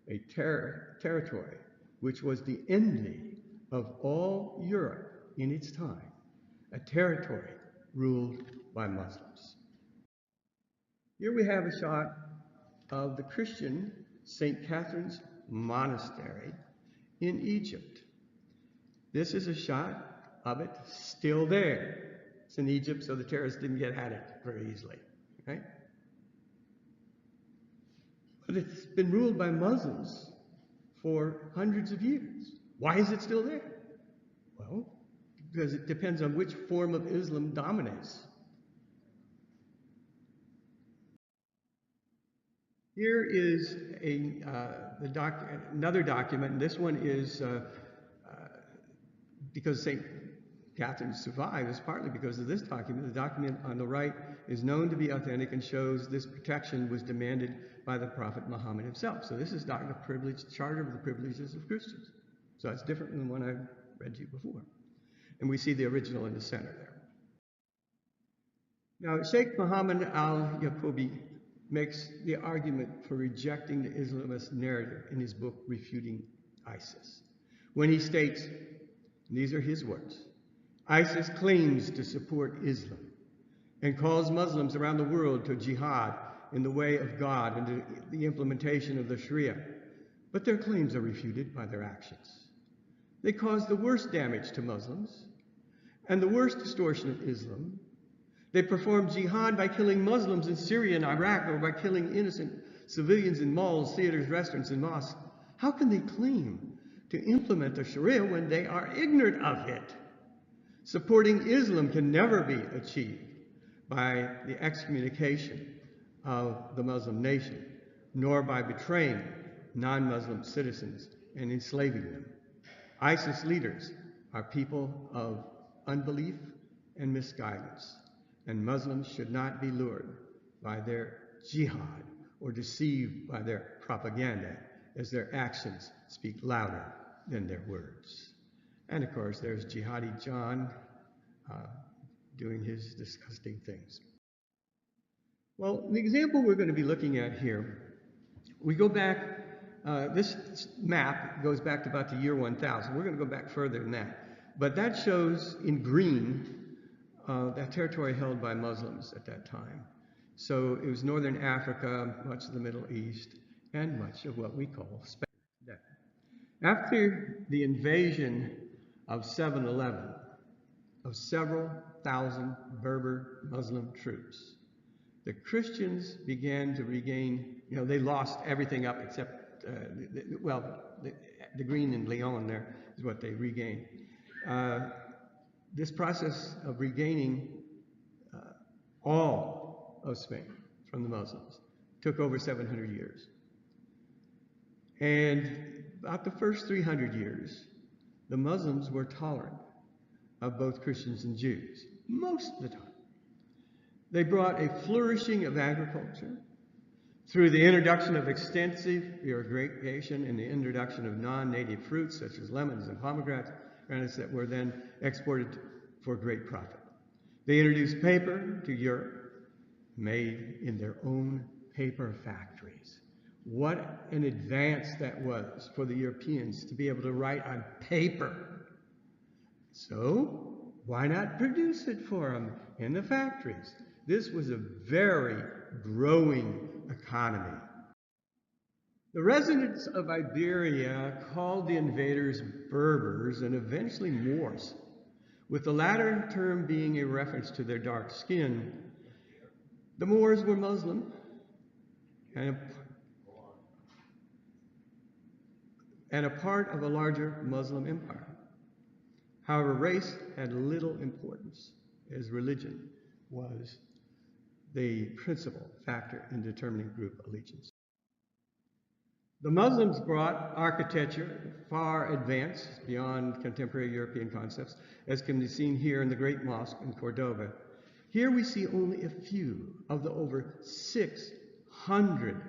a territory which was the envy of all Europe in its time, a territory ruled by Muslims. Here we have a shot of the Christian St. Catherine's Monastery in Egypt. This is a shot of it still there. It's in Egypt, so the terrorists didn't get at it very easily, right? But it's been ruled by Muslims for hundreds of years. Why is it still there? Well, because it depends on which form of Islam dominates. Here is another document, and this one is because St. Catherine survived is partly because of this document. The document on the right is known to be authentic and shows this protection was demanded by the Prophet Muhammad himself. So this is the Charter of the Privileges of Christians. So it's different than the one I read to you before. And we see the original in the center there. Now, Sheikh Muhammad al-Yaqubi makes the argument for rejecting the Islamist narrative in his book, Refuting ISIS, when he states, and these are his words, ISIS claims to support Islam and calls Muslims around the world to jihad in the way of God and to the implementation of the Sharia, but their claims are refuted by their actions. They cause the worst damage to Muslims and the worst distortion of Islam. They perform jihad by killing Muslims in Syria and Iraq, or by killing innocent civilians in malls, theaters, restaurants, and mosques. How can they claim to implement the Sharia when they are ignorant of it? Supporting Islam can never be achieved by the excommunication of the Muslim nation, nor by betraying non-Muslim citizens and enslaving them. ISIS leaders are people of unbelief and misguidance, and Muslims should not be lured by their jihad or deceived by their propaganda, as their actions speak louder than their words. And of course, there's Jihadi John doing his disgusting things. Well, the example we're going to be looking at here, we go back, this map goes back to about the year 1000. We're going to go back further than that. But that shows in green that territory held by Muslims at that time. So it was northern Africa, much of the Middle East, and much of what we call Spain. After the invasion of 7/11 of several thousand Berber Muslim troops, the Christians began to regain, they lost everything up except, the green in Leon there is what they regained. This process of regaining all of Spain from the Muslims took over 700 years. And about the first 300 years, the Muslims were tolerant of both Christians and Jews, most of the time. They brought a flourishing of agriculture through the introduction of extensive irrigation and the introduction of non-native fruits such as lemons and pomegranates that were then exported for great profit. They introduced paper to Europe, made in their own paper factories. What an advance that was for the Europeans to be able to write on paper. So why not produce it for them in the factories? This was a very growing economy. The residents of Iberia called the invaders Berbers and eventually Moors, with the latter term being a reference to their dark skin. The Moors were Muslim and a part of a larger Muslim empire. However, race had little importance, as religion was the principal factor in determining group allegiance. The Muslims brought architecture far advanced beyond contemporary European concepts, as can be seen here in the Great Mosque in Cordoba. Here we see only a few of the over 600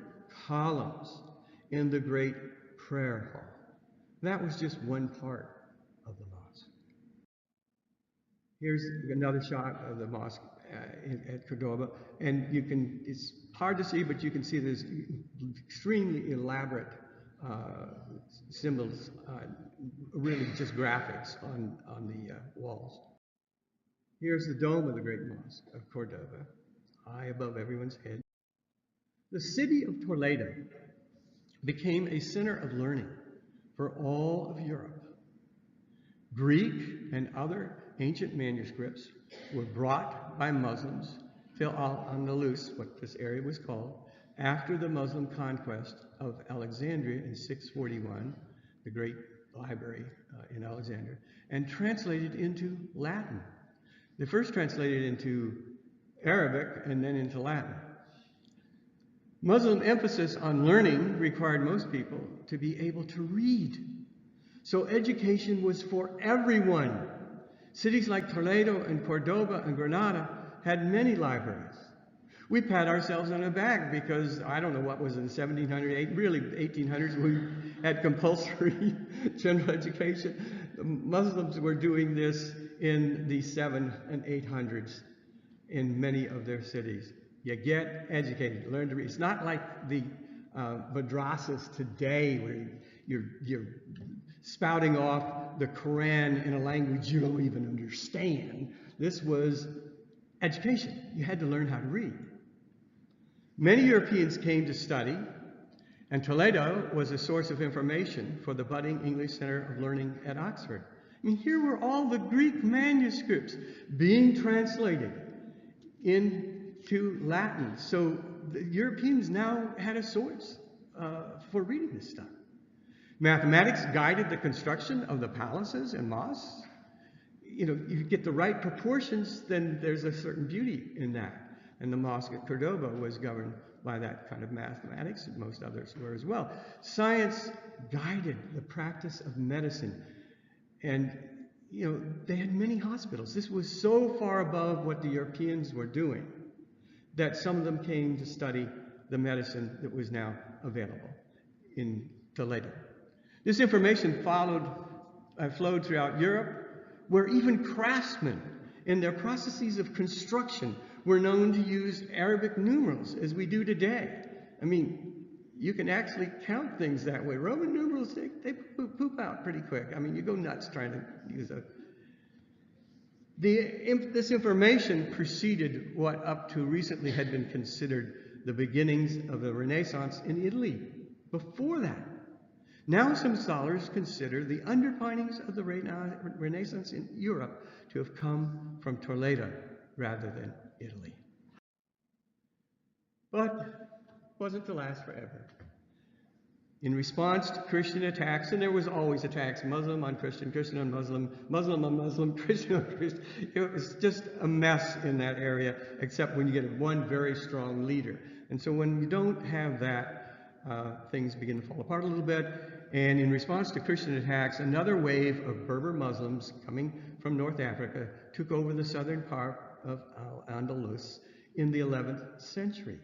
columns in the Great Prayer Hall. That was just one part of the mosque. Here's another shot of the mosque at Cordoba, and it's hard to see, but you can see there's extremely elaborate symbols, really just graphics on the walls. Here's the dome of the Great Mosque of Cordoba, high above everyone's head. The city of Toledo became a center of learning for all of Europe. Greek and other ancient manuscripts were brought by Muslims to Al-Andalus, what this area was called, after the Muslim conquest of Alexandria in 641, the great library in Alexandria, and translated into Latin. They first translated into Arabic and then into Latin. Muslim emphasis on learning required most people to be able to read. So education was for everyone. Cities like Toledo and Cordoba and Granada had many libraries. We pat ourselves on the back because I don't know what was in the 1700s, really 1800s, we had compulsory general education. The Muslims were doing this in the 700s and 800s in many of their cities. You get educated, learn to read. It's not like the madrasas today where you're spouting off the Quran in a language you don't even understand. This was education. You had to learn how to read. Many Europeans came to study, and Toledo was a source of information for the budding English Center of Learning at Oxford. I mean, here were all the Greek manuscripts being translated into Latin. So the Europeans now had a source for reading this stuff. Mathematics guided the construction of the palaces and mosques. You get the right proportions, then there's a certain beauty in that. And the mosque at Cordoba was governed by that kind of mathematics, and most others were as well. Science guided the practice of medicine. And, they had many hospitals. This was so far above what the Europeans were doing that some of them came to study the medicine that was now available in Toledo. This information flowed throughout Europe, where even craftsmen In their processes of construction were known to use Arabic numerals as we do today. I mean, you can actually count things that way. Roman numerals, they poop out pretty quick. I mean, you go nuts trying to use a... This information preceded what up to recently had been considered the beginnings of the Renaissance in Italy. Before that, now some scholars consider the underpinnings of the Renaissance in Europe to have come from Toledo rather than Italy. But it wasn't to last forever. In response to Christian attacks, and there was always attacks, Muslim on Christian, Christian on Muslim, Muslim on Muslim, Christian on Christian. It was just a mess in that area, except when you get one very strong leader. And so when you don't have that, things begin to fall apart a little bit. And in response to Christian attacks, another wave of Berber Muslims coming from North Africa took over the southern part of Al-Andalus in the 11th century.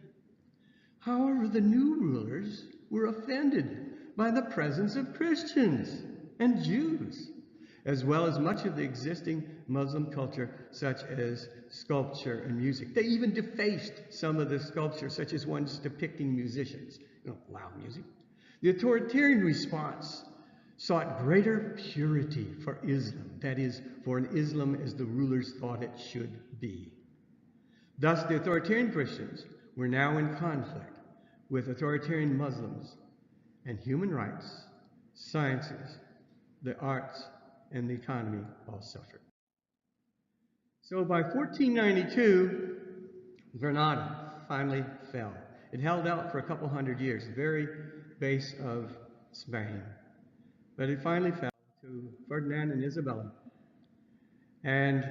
However, the new rulers were offended by the presence of Christians and Jews, as well as much of the existing Muslim culture, such as sculpture and music. They even defaced some of the sculpture, such as ones depicting musicians. Loud music. The authoritarian response sought greater purity for Islam, that is, for an Islam as the rulers thought it should be. Thus, the authoritarian Christians were now in conflict with authoritarian Muslims, and human rights, sciences, the arts, and the economy all suffered. So by 1492, Granada finally fell. It held out for a couple hundred years, the very base of Spain. But it finally fell to Ferdinand and Isabella. And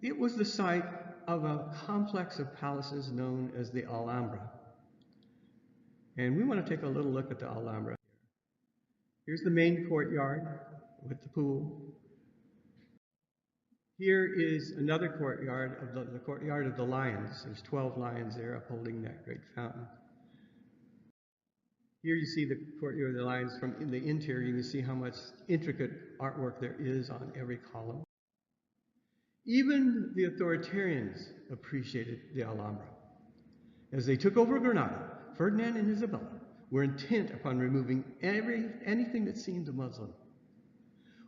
it was the site of a complex of palaces known as the Alhambra. And we want to take a little look at the Alhambra. Here's the main courtyard with the pool. Here is another courtyard, the courtyard of the lions. There's 12 lions there upholding that great fountain. Here you see the courtyard of the lions from in the interior. You can see how much intricate artwork there is on every column. Even the authoritarians appreciated the Alhambra. As they took over Granada, Ferdinand and Isabella were intent upon removing anything that seemed a Muslim.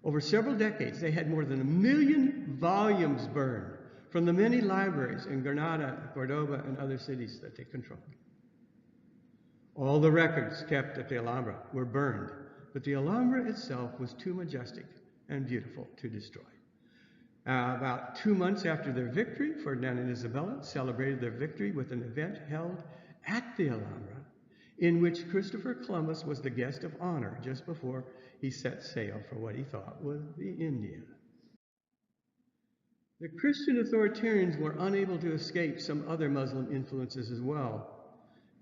Over several decades, they had more than 1 million volumes burned from the many libraries in Granada, Cordoba, and other cities that they controlled. All the records kept at the Alhambra were burned, but the Alhambra itself was too majestic and beautiful to destroy. About 2 months after their victory, Ferdinand and Isabella celebrated their victory with an event held at the Alhambra, in which Christopher Columbus was the guest of honor just before he set sail for what he thought was the India. The Christian authoritarians were unable to escape some other Muslim influences as well.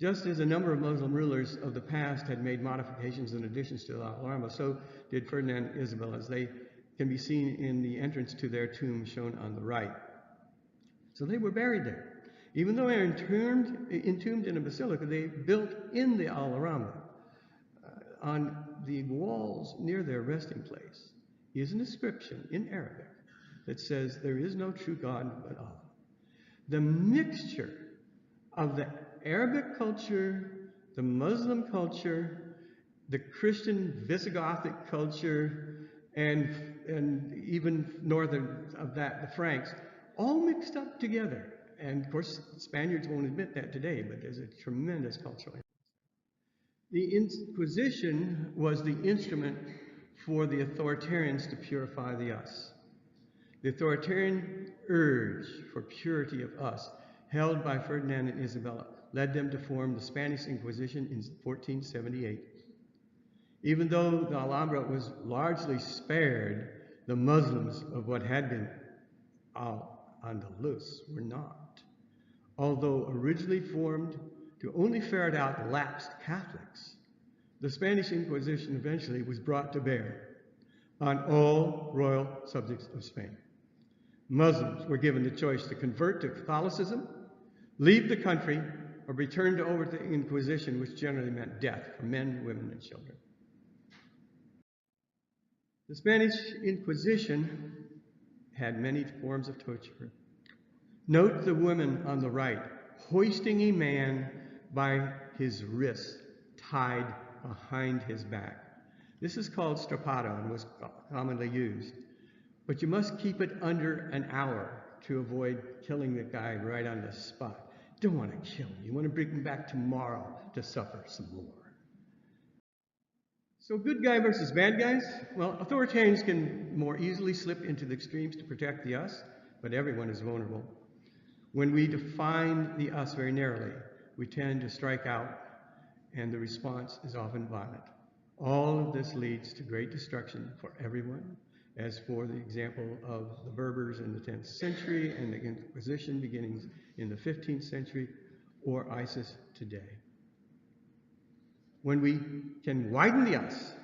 Just as a number of Muslim rulers of the past had made modifications and additions to the Alhambra, so did Ferdinand and Isabella, as they can be seen in the entrance to their tomb shown on the right. So they were buried there. Even though they were entombed in a basilica, they built in the Alhambra. On the walls near their resting place is an inscription in Arabic that says, "There is no true God but Allah." The mixture of the Arabic culture, the Muslim culture, the Christian Visigothic culture, and even northern of that, the Franks, all mixed up together. And of course, Spaniards won't admit that today, but there's a tremendous cultural. The Inquisition was the instrument for the authoritarians to purify the us. The authoritarian urge for purity of us, held by Ferdinand and Isabella, led them to form the Spanish Inquisition in 1478. Even though the Alhambra was largely spared, the Muslims of what had been Al-Andalus were not. Although originally formed to only ferret out lapsed Catholics, the Spanish Inquisition eventually was brought to bear on all royal subjects of Spain. Muslims were given the choice to convert to Catholicism, leave the country, or return over to the Inquisition, which generally meant death for men, women, and children. The Spanish Inquisition had many forms of torture. Note the woman on the right, hoisting a man by his wrists, tied behind his back. This is called strappado and was commonly used. But you must keep it under an hour to avoid killing the guy right on the spot. Don't want to kill him. You want to bring him back tomorrow to suffer some more. So good guy versus bad guys? Well, authoritarians can more easily slip into the extremes to protect the us, but everyone is vulnerable. When we define the us very narrowly, we tend to strike out, and the response is often violent. All of this leads to great destruction for everyone, as for the example of the Berbers in the 10th century and the Inquisition beginnings in the 15th century, or ISIS today. When we can widen the us,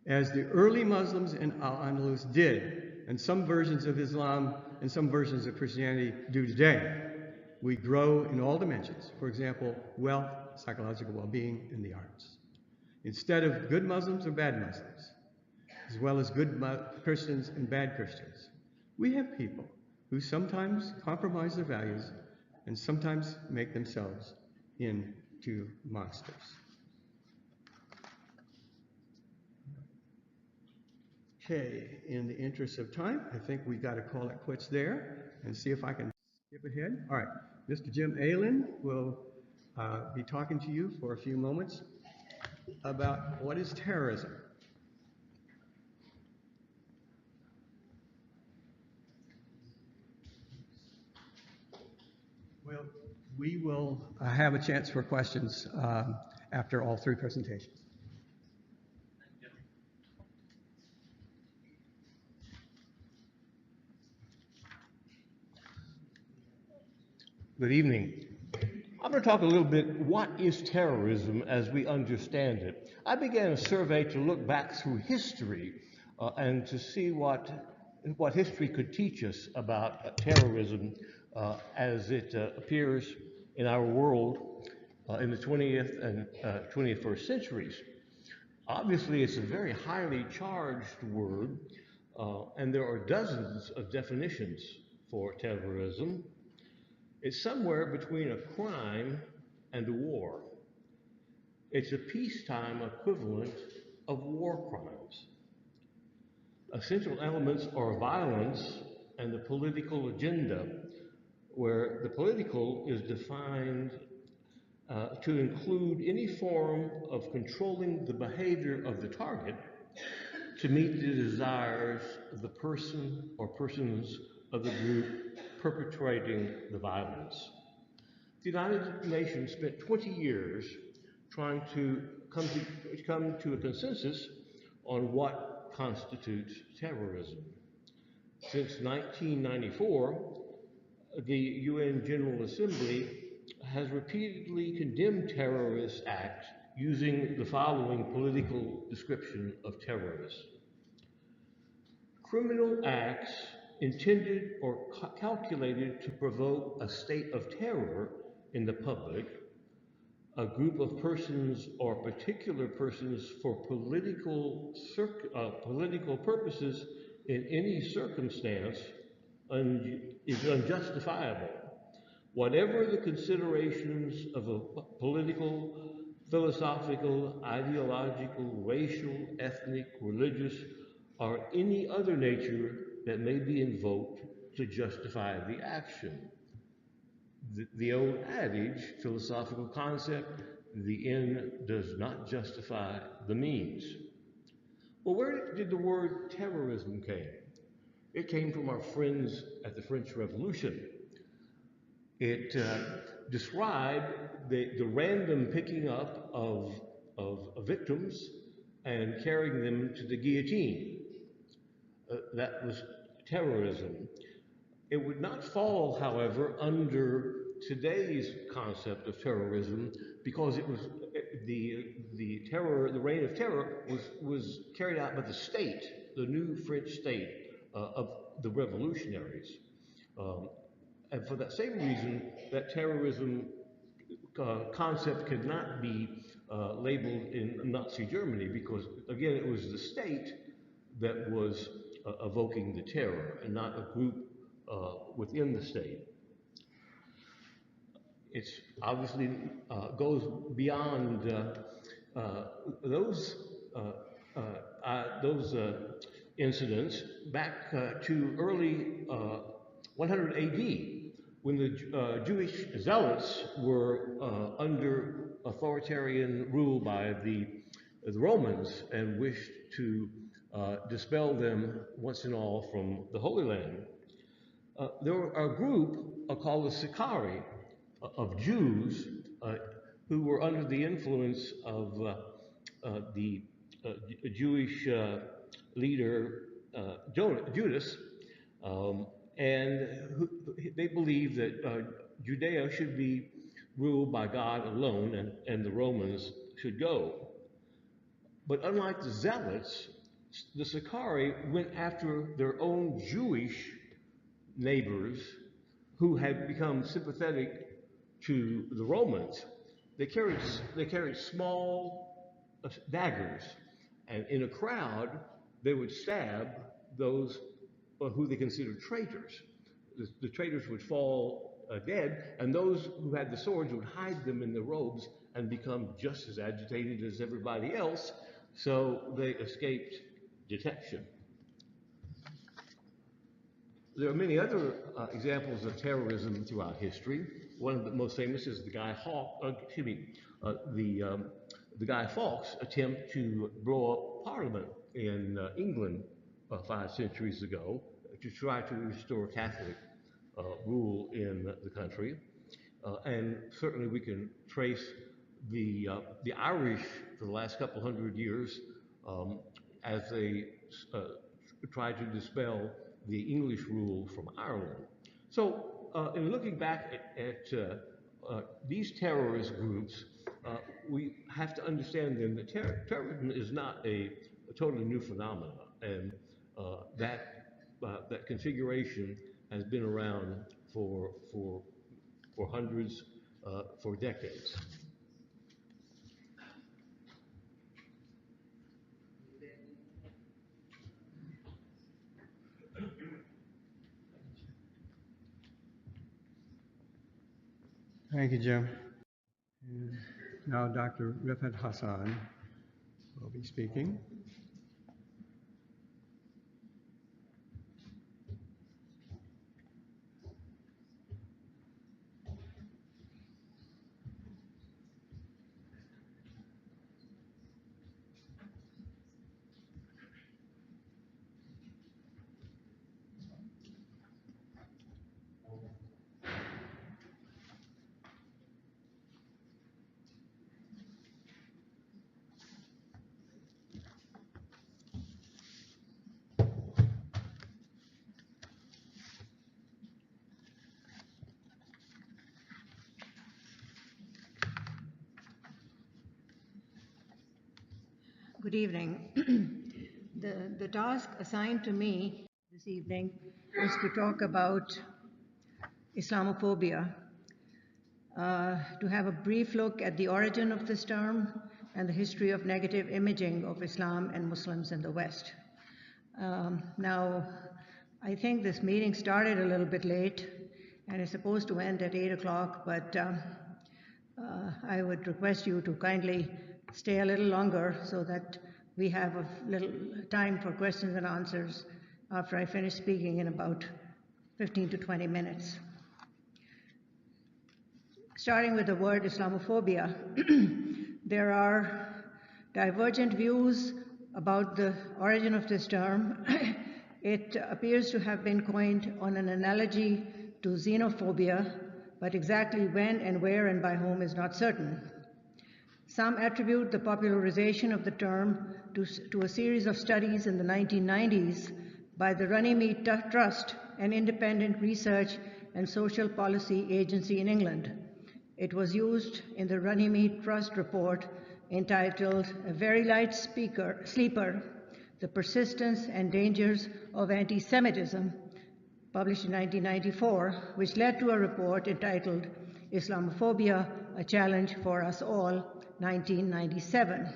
as the early Muslims in Al-Andalus did, and some versions of Islam and some versions of Christianity do today, we grow in all dimensions. For example, wealth, psychological well-being, and the arts. Instead of good Muslims or bad Muslims, as well as good Christians and bad Christians, we have people who sometimes compromise their values and sometimes make themselves into monsters. Okay, in the interest of time, I think we got to call it quits there and see if I can skip ahead. All right, Mr. Jim Aylen will be talking to you for a few moments about what is terrorism. Well, we will have a chance for questions after all three presentations. Good evening. I'm going to talk a little bit, what is terrorism as we understand it? I began a survey to look back through history and to see what history could teach us about terrorism as it appears in our world in the 20th and 21st centuries. Obviously, it's a very highly charged word, and there are dozens of definitions for terrorism. It's somewhere between a crime and a war. It's a peacetime equivalent of war crimes. Essential elements are violence and the political agenda, where the political is defined to include any form of controlling the behavior of the target to meet the desires of the person or persons of the group perpetrating the violence. The United Nations spent 20 years trying to come to a consensus on what constitutes terrorism. Since 1994, the UN General Assembly has repeatedly condemned terrorist acts using the following political description of terrorists. Criminal acts intended or calculated to provoke a state of terror in the public, a group of persons or particular persons for political purposes in any circumstance is unjustifiable. Whatever the considerations of a political, philosophical, ideological, racial, ethnic, religious, or any other nature that may be invoked to justify the action. The old adage, philosophical concept, the end does not justify the means. Well, where did the word terrorism came? It came from our friends at the French Revolution. It described the random picking up of victims and carrying them to the guillotine. That was terrorism. It would not fall, however, under today's concept of terrorism because it was the reign of terror was carried out by the state, the new French state of the revolutionaries. And for that same reason, that terrorism concept could not be labeled in Nazi Germany because, again, it was the state that was evoking the terror, and not a group within the state. It's obviously goes beyond those incidents back to early 100 AD, when the Jewish zealots were under authoritarian rule by the Romans and wished to dispel them once and all from the Holy Land. There were a group called the Sicarii of Jews who were under the influence of the Jewish leader Judas, and they believed that Judea should be ruled by God alone, and the Romans should go. But unlike the Zealots, the Sicarii went after their own Jewish neighbors who had become sympathetic to the Romans. They carried small daggers, and in a crowd, they would stab those who they considered traitors. The traitors would fall dead, and those who had the swords would hide them in their robes and become just as agitated as everybody else, so they escaped detection. There are many other examples of terrorism throughout history. One of the most famous is the Guy Fawkes attempt to blow up Parliament in England 5 centuries ago to try to restore Catholic rule in the country. And certainly we can trace the Irish for the last couple hundred years as they tried to dispel the English rule from Ireland. So in looking back at these terrorist groups, we have to understand then that terrorism is not a totally new phenomenon, and that configuration has been around for hundreds, for decades. Thank you, Jim. And now Dr. Rifat Hassan will be speaking. Good evening. The task assigned to me this evening is to talk about Islamophobia, to have a brief look at the origin of this term and the history of negative imaging of Islam and Muslims in the West. Now, I think this meeting started a little bit late and is supposed to end at 8 o'clock, but I would request you to kindly stay a little longer so that we have a little time for questions and answers after I finish speaking in about 15 to 20 minutes. Starting with the word Islamophobia, there are divergent views about the origin of this term. It appears to have been coined on an analogy to xenophobia, but exactly when and where and by whom is not certain. Some attribute the popularization of the term to a series of studies in the 1990s by the Runnymede Trust, an independent research and social policy agency in England. It was used in the Runnymede Trust report entitled A Very Light Sleeper, The Persistence and Dangers of Anti-Semitism, published in 1994, which led to a report entitled Islamophobia, A Challenge for Us All, 1997.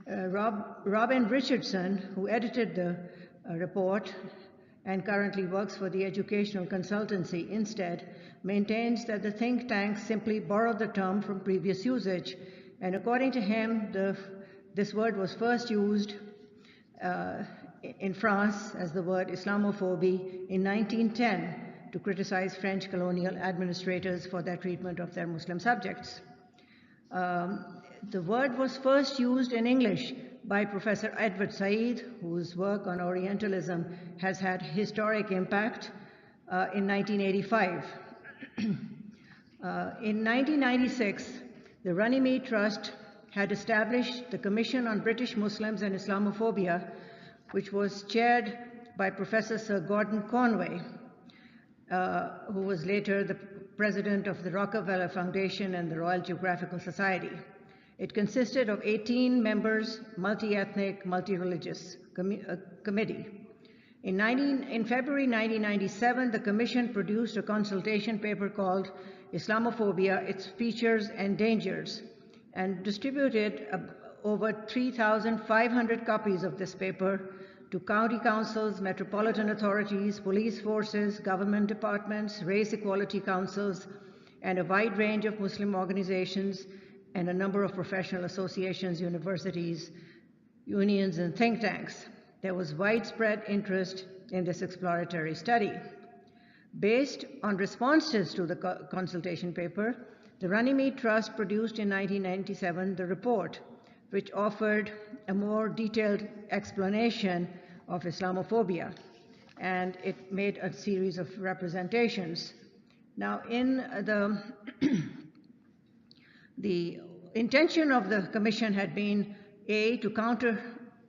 Robin Richardson, who edited the report and currently works for the educational consultancy instead, maintains that the think tank simply borrowed the term from previous usage. And according to him, this word was first used in France as the word Islamophobia in 1910 to criticize French colonial administrators for their treatment of their Muslim subjects. The word was first used in English by Professor Edward Said, whose work on Orientalism has had historic impact, in 1985. In 1996, the Runnymede Trust had established the Commission on British Muslims and Islamophobia, which was chaired by Professor Sir Gordon Conway, who was later the president of the Rockefeller Foundation and the Royal Geographical Society. It consisted of 18 members, multi-ethnic, multi-religious committee. In February 1997, the Commission produced a consultation paper called Islamophobia, Its Features and Dangers, and distributed over 3,500 copies of this paper to county councils, metropolitan authorities, police forces, government departments, race equality councils, and a wide range of Muslim organizations, and a number of professional associations, universities, unions, and think tanks. There was widespread interest in this exploratory study. Based on responses to the consultation paper, the Runnymede Trust produced in 1997 the report, which offered a more detailed explanation of Islamophobia, and it made a series of representations. Now, in the intention of the Commission had been, A, to counter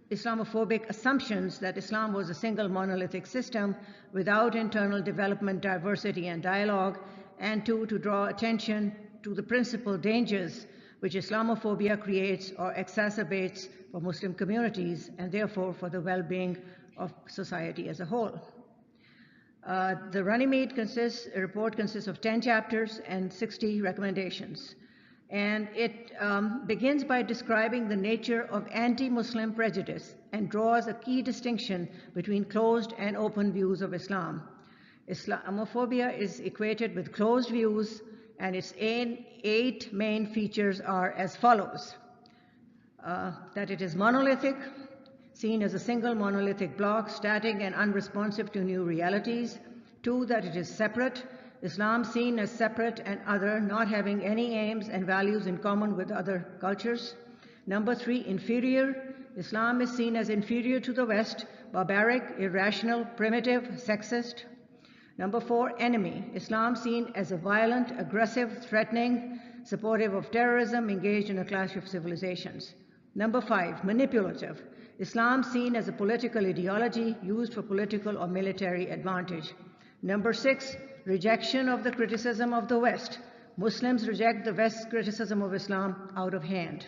Islamophobic assumptions that Islam was a single monolithic system without internal development, diversity, and dialogue, and 2, to draw attention to the principal dangers which Islamophobia creates or exacerbates for Muslim communities, and therefore for the well-being of society as a whole. The Runnymede report consists of 10 chapters and 60 recommendations. And it begins by describing the nature of anti-Muslim prejudice and draws a key distinction between closed and open views of Islam. Islamophobia is equated with closed views, and its 8 main features are as follows. That it is monolithic, seen as a single monolithic block, static and unresponsive to new realities. 2, that it is separate, Islam seen as separate and other, not having any aims and values in common with other cultures. Number 3, inferior. Islam is seen as inferior to the West, barbaric, irrational, primitive, sexist. Number 4, enemy. Islam seen as a violent, aggressive, threatening, supportive of terrorism, engaged in a clash of civilizations. Number 5, manipulative. Islam seen as a political ideology used for political or military advantage. Number 6, rejection of the criticism of the West. Muslims reject the West's criticism of Islam out of hand.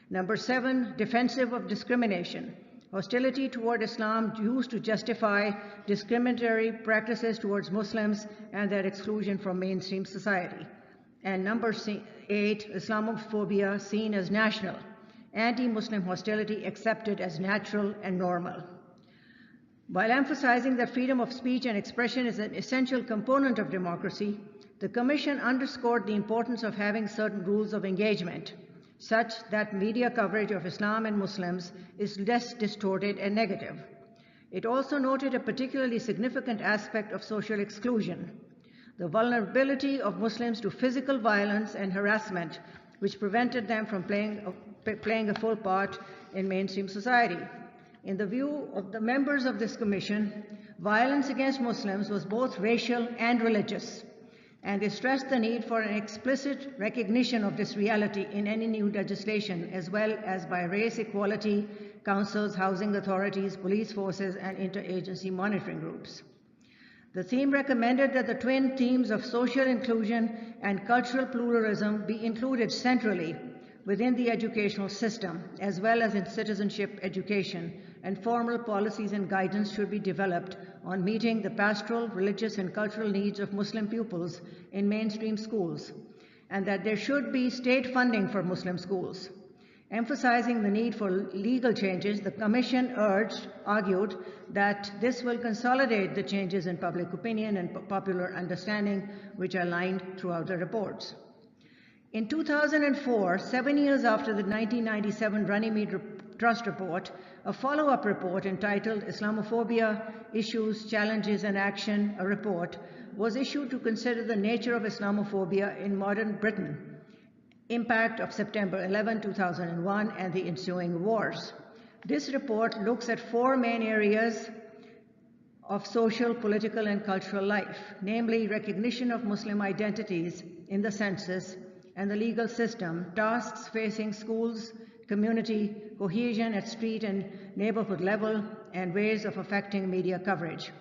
Number 7, defensive of discrimination. Hostility toward Islam used to justify discriminatory practices towards Muslims and their exclusion from mainstream society. And number 8, Islamophobia seen as national. Anti-Muslim hostility accepted as natural and normal. While emphasizing that freedom of speech and expression is an essential component of democracy, the Commission underscored the importance of having certain rules of engagement, such that media coverage of Islam and Muslims is less distorted and negative. It also noted a particularly significant aspect of social exclusion, the vulnerability of Muslims to physical violence and harassment, which prevented them from playing a full part in mainstream society. In the view of the members of this commission, violence against Muslims was both racial and religious, and they stressed the need for an explicit recognition of this reality in any new legislation, as well as by race equality councils, housing authorities, police forces, and interagency monitoring groups. The theme recommended that the twin themes of social inclusion and cultural pluralism be included centrally within the educational system, as well as in citizenship education, and formal policies and guidance should be developed on meeting the pastoral, religious, and cultural needs of Muslim pupils in mainstream schools, and that there should be state funding for Muslim schools. Emphasizing the need for legal changes, the Commission argued that this will consolidate the changes in public opinion and popular understanding which are lined throughout the reports. In 2004, 7 years after the 1997 Runnymede Trust report, a follow-up report entitled Islamophobia, Issues, Challenges and Action, a report, was issued to consider the nature of Islamophobia in modern Britain, impact of September 11, 2001, and the ensuing wars. This report looks at 4 main areas of social, political, and cultural life, namely recognition of Muslim identities in the census and the legal system, tasks facing schools, community, cohesion at street and neighborhood level, and ways of affecting media coverage.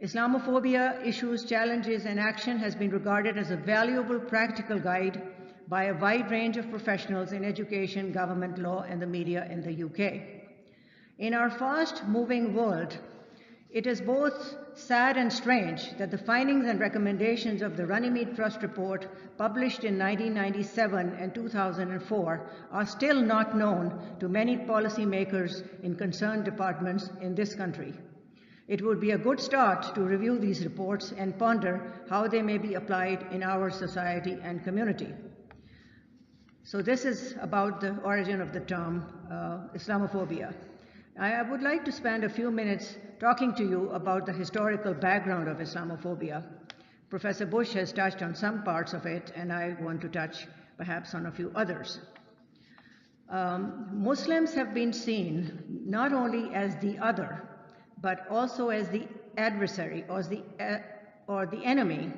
Islamophobia, Issues, Challenges, and Action has been regarded as a valuable practical guide by a wide range of professionals in education, government law, and the media in the UK. In our fast-moving world, it is both sad and strange that the findings and recommendations of the Runnymede Trust report, published in 1997 and 2004, are still not known to many policymakers in concerned departments in this country. It would be a good start to review these reports and ponder how they may be applied in our society and community. So this is about the origin of the term Islamophobia. I would like to spend a few minutes talking to you about the historical background of Islamophobia. Professor Bush has touched on some parts of it, and I want to touch perhaps on a few others. Muslims have been seen not only as the other, but also as the adversary or the enemy,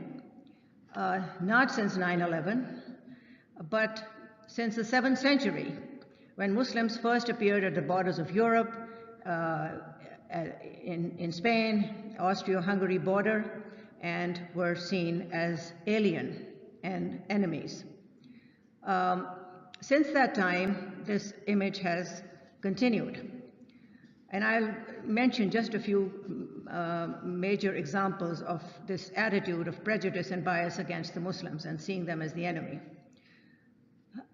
not since 9/11, but since the 7th century, when Muslims first appeared at the borders of Europe, in Spain, Austria-Hungary border, and were seen as alien and enemies. Since that time, this image has continued. And I'll mention just a few major examples of this attitude of prejudice and bias against the Muslims and seeing them as the enemy.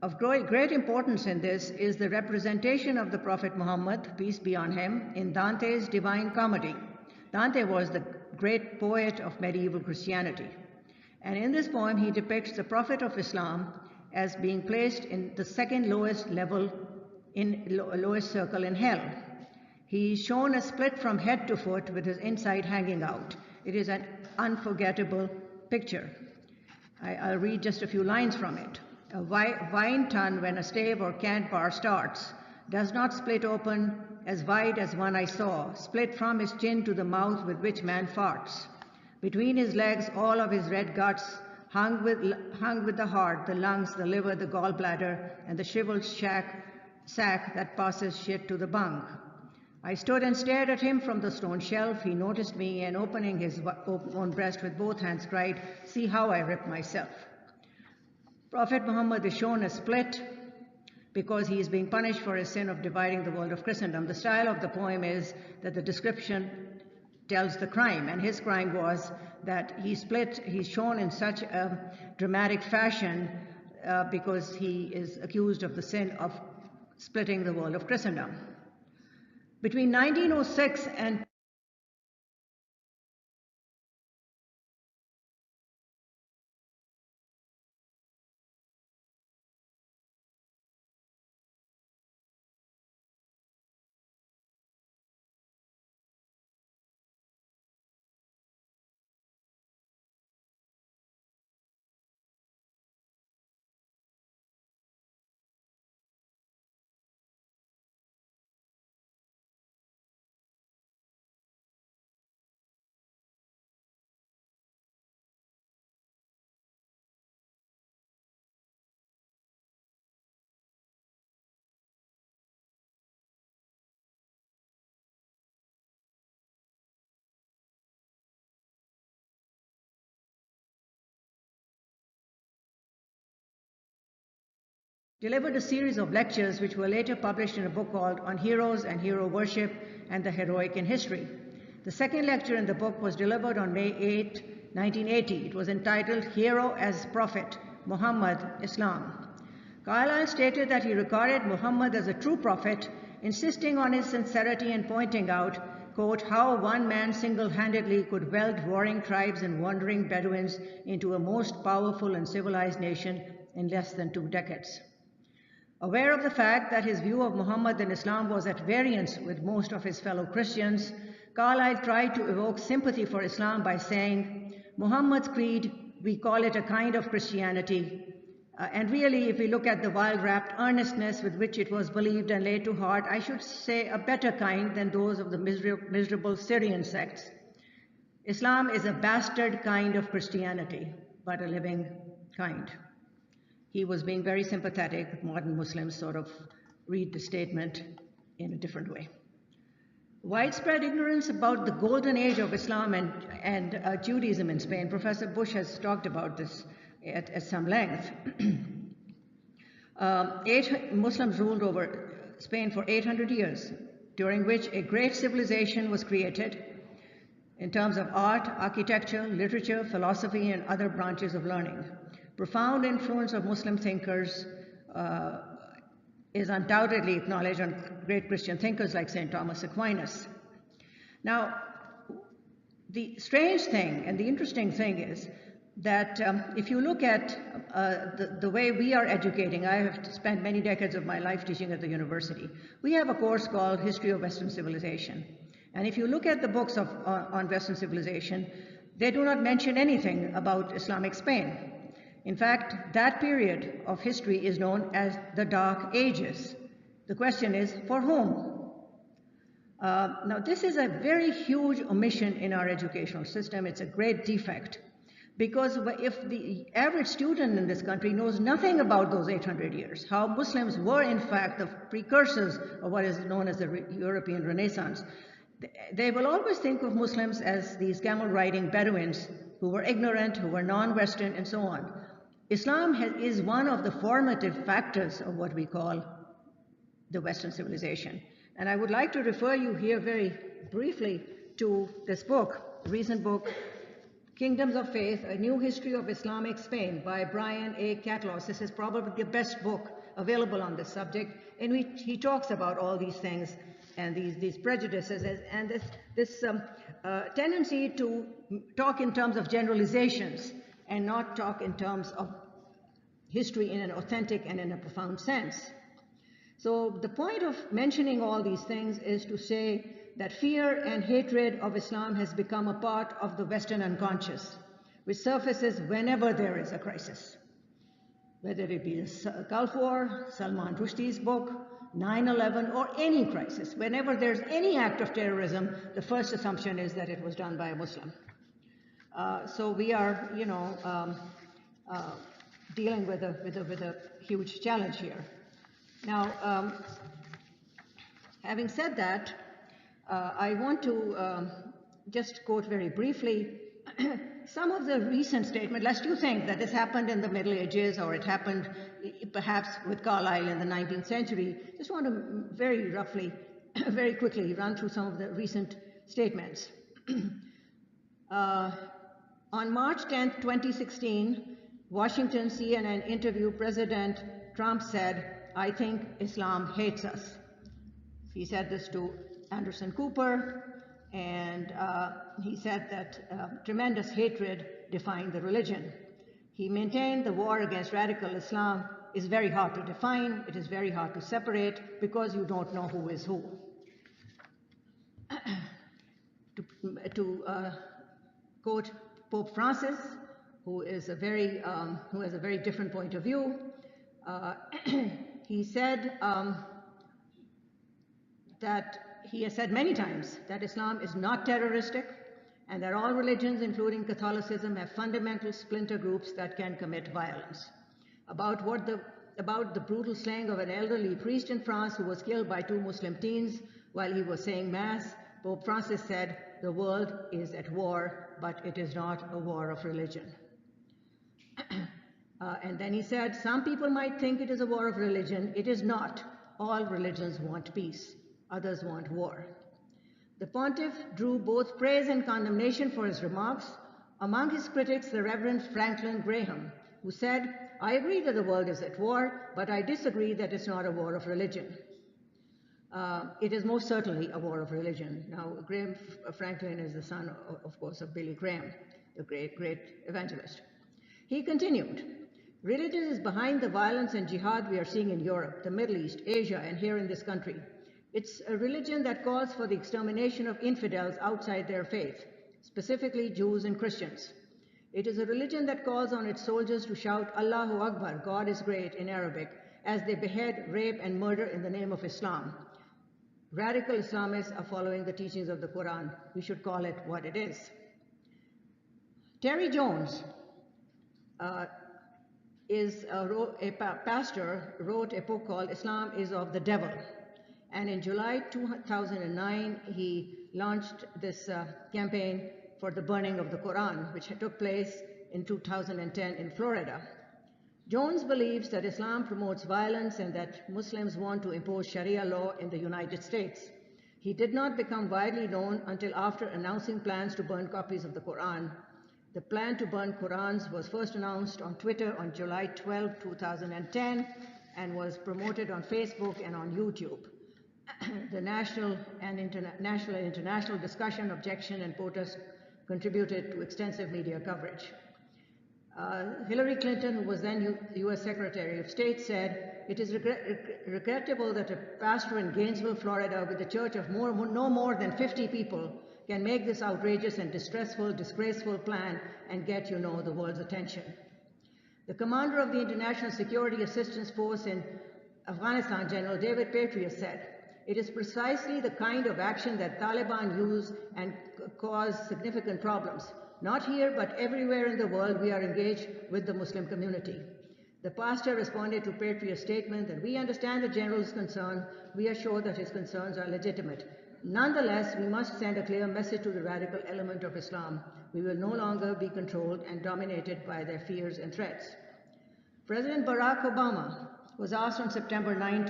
Of great importance in this is the representation of the Prophet Muhammad, peace be on him, in Dante's Divine Comedy. Dante was the great poet of medieval Christianity. And in this poem, he depicts the Prophet of Islam as being placed in the second lowest level, lowest circle in hell. He is shown as split from head to foot with his inside hanging out. It is an unforgettable picture. I'll read just a few lines from it. A wine tun, when a stave or cant bar starts, does not split open as wide as one I saw, split from his chin to the mouth with which man farts. Between his legs, all of his red guts, hung with the heart, the lungs, the liver, the gallbladder, and the shriveled sack that passes shit to the bung. I stood and stared at him from the stone shelf. He noticed me, and opening his own breast with both hands, cried, "See how I rip myself." Prophet Muhammad is shown as split because he is being punished for his sin of dividing the world of Christendom. The style of the poem is that the description tells the crime, and his crime was that he's shown in such a dramatic fashion because he is accused of the sin of splitting the world of Christendom. Between 1906 and delivered a series of lectures which were later published in a book called On Heroes and Hero Worship and the Heroic in History. The second lecture in the book was delivered on May 8, 1980. It was entitled Hero as Prophet, Muhammad, Islam. Carlyle stated that he regarded Muhammad as a true prophet, insisting on his sincerity and pointing out, quote, how one man single-handedly could weld warring tribes and wandering Bedouins into a most powerful and civilized nation in less than 2 decades. Aware of the fact that his view of Muhammad and Islam was at variance with most of his fellow Christians, Carlyle tried to evoke sympathy for Islam by saying, Muhammad's creed, we call it a kind of Christianity, and really, if we look at the wild-wrapped earnestness with which it was believed and laid to heart, I should say a better kind than those of the miserable Syrian sects. Islam is a bastard kind of Christianity, but a living kind. He was being very sympathetic. Modern Muslims sort of read the statement in a different way. Widespread ignorance about the golden age of Islam and Judaism in Spain. Professor Bush has talked about this at some length. 8 Muslims ruled over Spain for 800 years, during which a great civilization was created in terms of art, architecture, literature, philosophy, and other branches of learning. Profound influence of Muslim thinkers is undoubtedly acknowledged on great Christian thinkers like St. Thomas Aquinas. Now, the strange thing and the interesting thing is that if you look at the way we are educating, I have spent many decades of my life teaching at the university. We have a course called History of Western Civilization. And if you look at the books on Western civilization, they do not mention anything about Islamic Spain. In fact, that period of history is known as the Dark Ages. The question is, for whom? Now, this is a very huge omission in our educational system. It's a great defect. Because if the average student in this country knows nothing about those 800 years, how Muslims were in fact the precursors of what is known as the European Renaissance, they will always think of Muslims as these camel-riding Bedouins who were ignorant, who were non-Western, and so on. Islam is one of the formative factors of what we call the Western civilization. And I would like to refer you here very briefly to this book, a recent book, Kingdoms of Faith, A New History of Islamic Spain by Brian A. Catlos. This is probably the best book available on this subject, in which he talks about all these things and these prejudices and this tendency to talk in terms of generalizations and not talk in terms of history in an authentic and in a profound sense. So the point of mentioning all these things is to say that fear and hatred of Islam has become a part of the Western unconscious, which surfaces whenever there is a crisis. Whether it be the Gulf War, Salman Rushdie's book, 9/11, or any crisis, whenever there's any act of terrorism, the first assumption is that it was done by a Muslim. So we are, dealing with a huge challenge here. Now, having said that, I want to just quote very briefly some of the recent statements, lest you think that this happened in the Middle Ages or it happened perhaps with Carlyle in the 19th century. Just want to very roughly, very quickly run through some of the recent statements. On March 10th, 2016, Washington CNN interview, President Trump said, "I think Islam hates us." He said this to Anderson Cooper, and he said that tremendous hatred defined the religion. He maintained the war against radical Islam is very hard to define, it is very hard to separate, because you don't know who is who. To quote Pope Francis, who has a very different point of view, he said that he has said many times that Islam is not terroristic and that all religions, including Catholicism, have fundamental splinter groups that can commit violence. About the brutal slaying of an elderly priest in France who was killed by 2 Muslim teens while he was saying Mass, Pope Francis said, "The world is at war, but it is not a war of religion." And then he said, "Some people might think it is a war of religion. It is not. All religions want peace. Others want war." The pontiff drew both praise and condemnation for his remarks. Among his critics, the Reverend Franklin Graham, who said, I agree that the world is at war, but I disagree that it's not a war of religion. It is most certainly a war of religion. Now, Graham Franklin is the son, of course, of Billy Graham, the great evangelist. He continued, religion is behind the violence and jihad we are seeing in Europe, the Middle East, Asia, and here in this country. It's a religion that calls for the extermination of infidels outside their faith, specifically Jews and Christians. It is a religion that calls on its soldiers to shout Allahu Akbar, God is great, in Arabic, as they behead, rape, and murder in the name of Islam. Radical Islamists are following the teachings of the Quran. We should call it what it is. Terry Jones is a pastor, wrote a book called Islam is of the Devil. And in July 2009, he launched this campaign for the burning of the Quran, which took place in 2010 in Florida. Jones believes that Islam promotes violence and that Muslims want to impose Sharia law in the United States. He did not become widely known until after announcing plans to burn copies of the Quran. The plan to burn Qurans was first announced on Twitter on July 12, 2010, and was promoted on Facebook and on YouTube. The national and international discussion, objection, and protest contributed to extensive media coverage. Hillary Clinton, who was then U.S. Secretary of State, said, "It is regrettable that a pastor in Gainesville, Florida, with a church of no more than 50 people can make this outrageous and disgraceful plan and get, the world's attention." The commander of the International Security Assistance Force in Afghanistan, General David Petraeus, said, "It is precisely the kind of action that Taliban use and cause significant problems. Not here, but everywhere in the world, we are engaged with the Muslim community." The pastor responded to Petraeus' statement that we understand the general's concern. We are sure that his concerns are legitimate. Nonetheless, we must send a clear message to the radical element of Islam. We will no longer be controlled and dominated by their fears and threats. President Barack Obama was asked on September 9,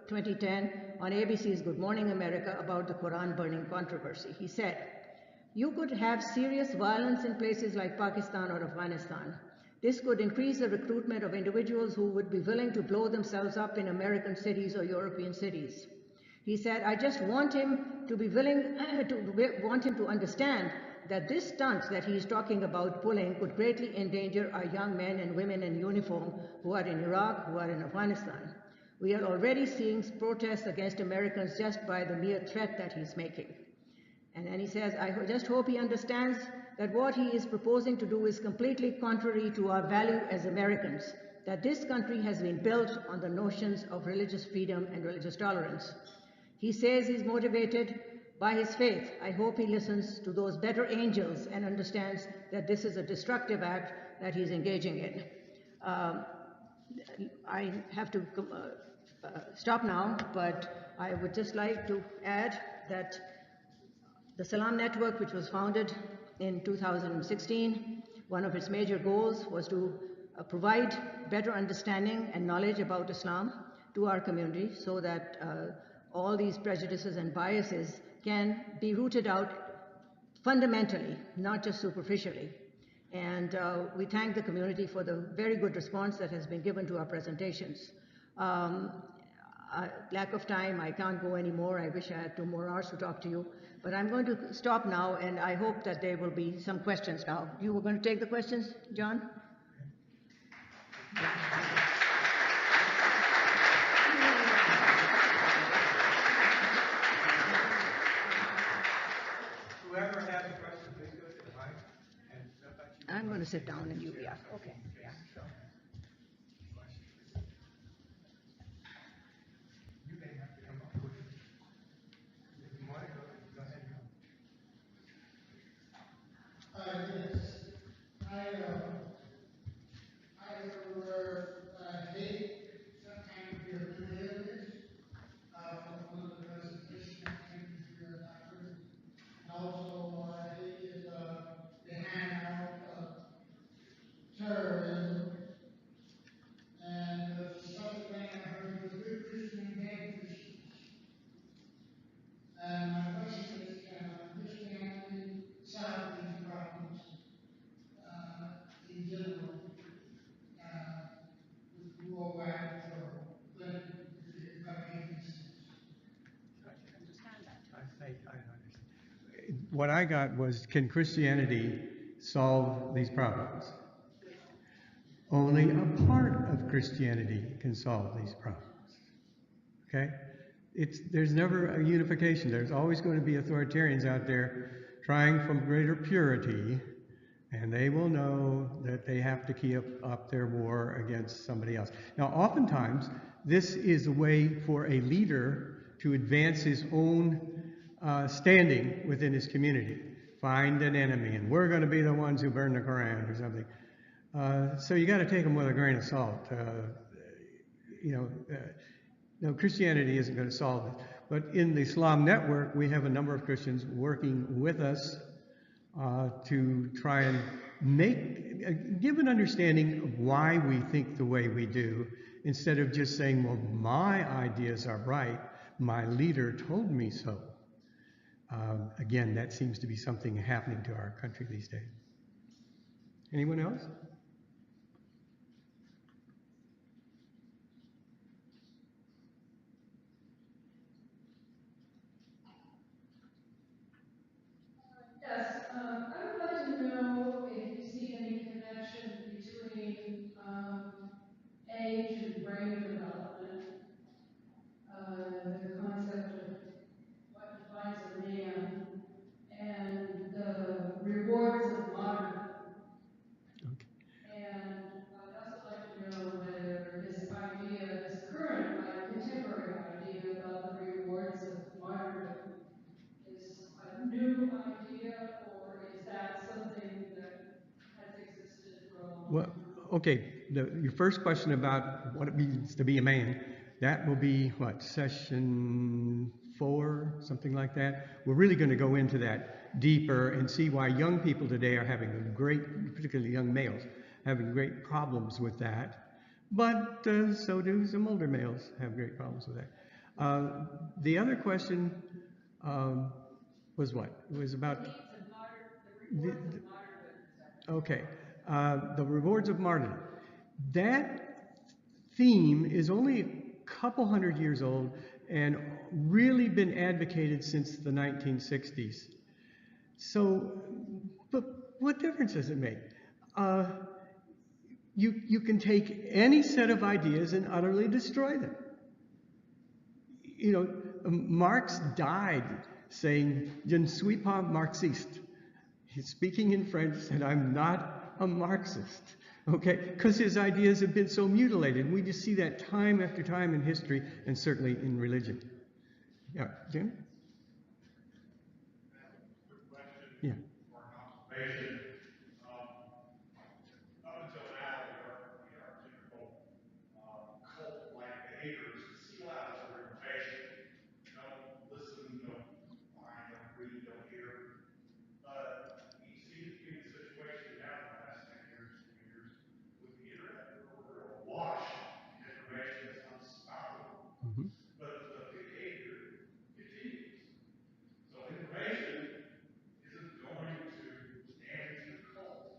2010 on ABC's Good Morning America about the Quran burning controversy. He said, "You could have serious violence in places like Pakistan or Afghanistan. This could increase the recruitment of individuals who would be willing to blow themselves up in American cities or European cities." He said, "I just want him to understand that this stunt that he's talking about pulling could greatly endanger our young men and women in uniform who are in Iraq, who are in Afghanistan. We are already seeing protests against Americans just by the mere threat that he's making." And then he says, "I just hope he understands that what he is proposing to do is completely contrary to our value as Americans, that this country has been built on the notions of religious freedom and religious tolerance." He says he's motivated by his faith. I hope he listens to those better angels and understands that this is a destructive act that he's engaging in. I have to stop now, but I would just like to add that the Salam Network, which was founded in 2016, one of its major goals was to provide better understanding and knowledge about Islam to our community so that all these prejudices and biases can be rooted out fundamentally, not just superficially. And we thank the community for the very good response that has been given to our presentations. Lack of time, I can't go anymore. I wish I had 2 more hours to talk to you. But I'm going to stop now, and I hope that there will be some questions now. You were going to take the questions, John? Whoever has a question, please go to the mic and step back. I'm going to sit down and you, yeah, okay. Yeah. You may have to come up with it. If you want to go ahead. Yes. I hate sometimes the affiliates from one of the presentation activities we are offering. And also, I hated the handout of terrorism. And something I heard was good Christian and bad Christians. And my question is, can I understand solve these problems in general? what I got was, can Christianity solve these problems? Only a part of Christianity can solve these problems. Okay? There's never a unification. There's always going to be authoritarians out there trying from greater purity, and they will know that they have to keep up their war against somebody else. Now, oftentimes, this is a way for a leader to advance his own standing within his community. Find an enemy, and we're going to be the ones who burn the Quran or something. So you got to take them with a grain of salt. No, Christianity isn't going to solve it. But in the Islam network, we have a number of Christians working with us to try and give an understanding of why we think the way we do, instead of just saying, well, my ideas are right, my leader told me so. Again, that seems to be something happening to our country these days. Anyone else? Yes, I would like to know if you see any connection between age and brain development, the concept of what defines a man, and the rewards of martyrdom. And I'd also like to know whether this idea, this current contemporary idea about the rewards of martyrdom is a new idea, or is that something that has existed for a long Well, time? okay, your first question about what it means to be a man, that will be, what, session 4, something like that? We're really going to go into that deeper and see why young people today are having particularly young males, having great problems with that. But so do some older males have great problems with that. The other question was what? It was about... The rewards of martyrdom. Okay, the rewards of martyrdom. That theme is only a couple hundred years old and really been advocated since the 1960s. So, but what difference does it make? You can take any set of ideas and utterly destroy them. You know, Marx died saying, "Je ne suis pas marxiste." He's speaking in French, and I'm not a Marxist, okay? Because his ideas have been so mutilated. We just see that time after time in history, and certainly in religion. Yeah, Jim? Quick question. Yeah. Or an observation. Up until now, we are typical cult-like behaviors to seal out other information. Don't listen, don't find, don't read, don't hear. But we seem to be in a situation now in the last 10 years, 20 years, with the internet, where we're awash in information that's unstoppable. Mm-hmm. But the behavior continues. So information isn't going to damage the cult.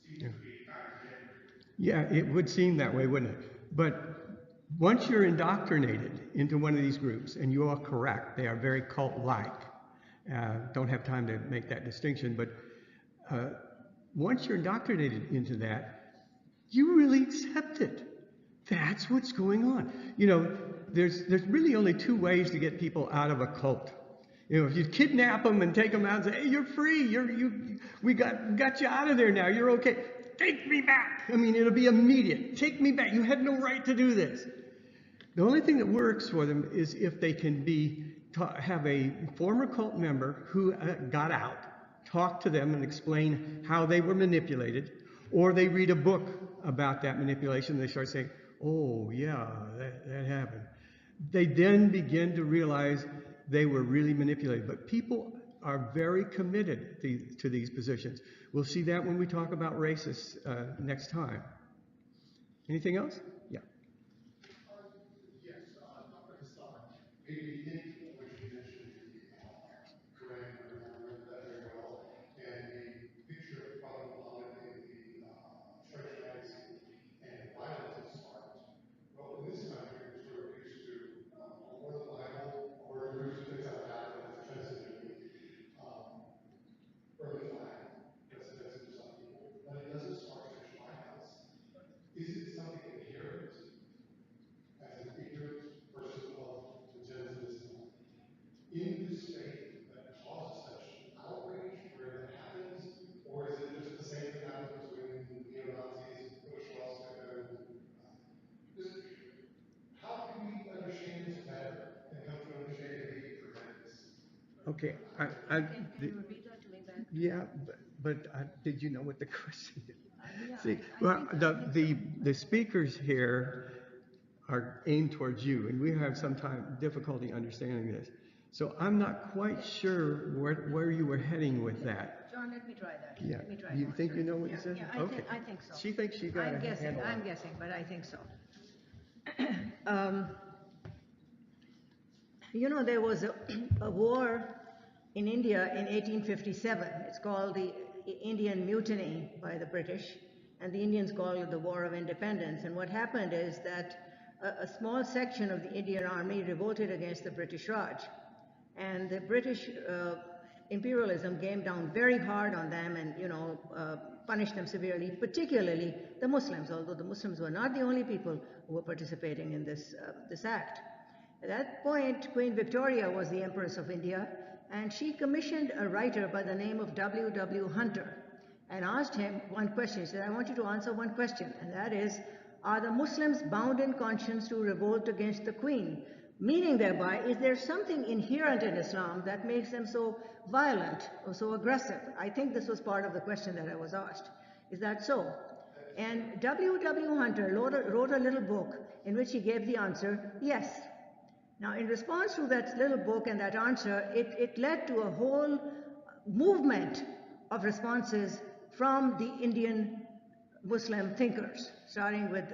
Seems to be contradictory. Yeah, it would seem that way, wouldn't it? But once you're indoctrinated into one of these groups, and you are correct, they are very cult-like. Don't have time to make that distinction, but once you're indoctrinated into that, you really accept it. That's what's going on. You know, there's really only 2 ways to get people out of a cult. You know, if you kidnap them and take them out and say, "Hey, you're free. We got you out of there now. You're okay. Take me back." I mean, it'll be immediate. Take me back. You had no right to do this. The only thing that works for them is if they can have a former cult member who got out, talk to them and explain how they were manipulated, or they read a book about that manipulation. They start saying, "Oh, yeah, that happened." They then begin to realize they were really manipulated. But people are very committed to these positions. We'll see that when we talk about racists next time. Anything else? Yeah. Yes, Dr. Hassan, maybe the hint which you mentioned the Quran, I remember that very well, and the picture of Prophet Muhammad in the French magazine, and violence is sparked. Well, in this country, we're sort of used to more the Bible, or we're used to things that happen that's offensive to me. Okay, Can you repeat that to me back? yeah, but did you know what the question is? Yeah, See, I well, think so. the speakers here are aimed towards you, and we have difficulty understanding this. So I'm not quite sure where you were heading with that. John, let me try that. Yeah. Let me try You to think answer you it. know what Yeah, you said? yeah, Okay. I think so. She thinks she got I'm a guessing, handle on I'm it. guessing, but I think so. There was a war in India in 1857. It's called the Indian Mutiny by the British, and the Indians call it the War of Independence. And what happened is that a small section of the Indian army revolted against the British Raj. And the British imperialism came down very hard on them and, punished them severely, particularly the Muslims, although the Muslims were not the only people who were participating in this act. At that point, Queen Victoria was the Empress of India, and she commissioned a writer by the name of W. Hunter and asked him one question. She said, I want you to answer one question, and that is, are the Muslims bound in conscience to revolt against the Queen? Meaning thereby, is there something inherent in Islam that makes them so violent or so aggressive? I think this was part of the question that I was asked. Is that so? And W. Hunter wrote a little book in which he gave the answer, yes. Now, in response to that little book and that answer, it led to a whole movement of responses from the Indian Muslim thinkers, starting with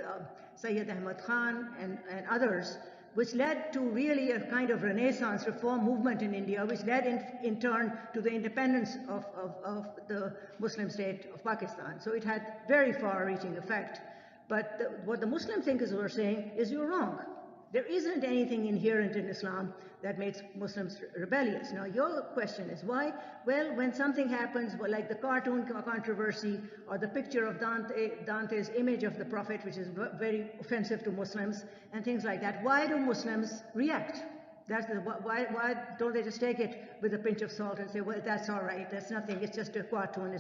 Sayyid Ahmad Khan and others, which led to really a kind of Renaissance reform movement in India, which led in turn to the independence of the Muslim state of Pakistan. So it had very far-reaching effect. But what the Muslim thinkers were saying is, you're wrong. There isn't anything inherent in Islam that makes Muslims rebellious. Now, your question is why? Well, when something happens, like the cartoon controversy or the picture of Dante's image of the Prophet, which is very offensive to Muslims, and things like that, why do Muslims react? Why don't they just take it with a pinch of salt and say, well, that's all right, that's nothing, it's just a cartoon.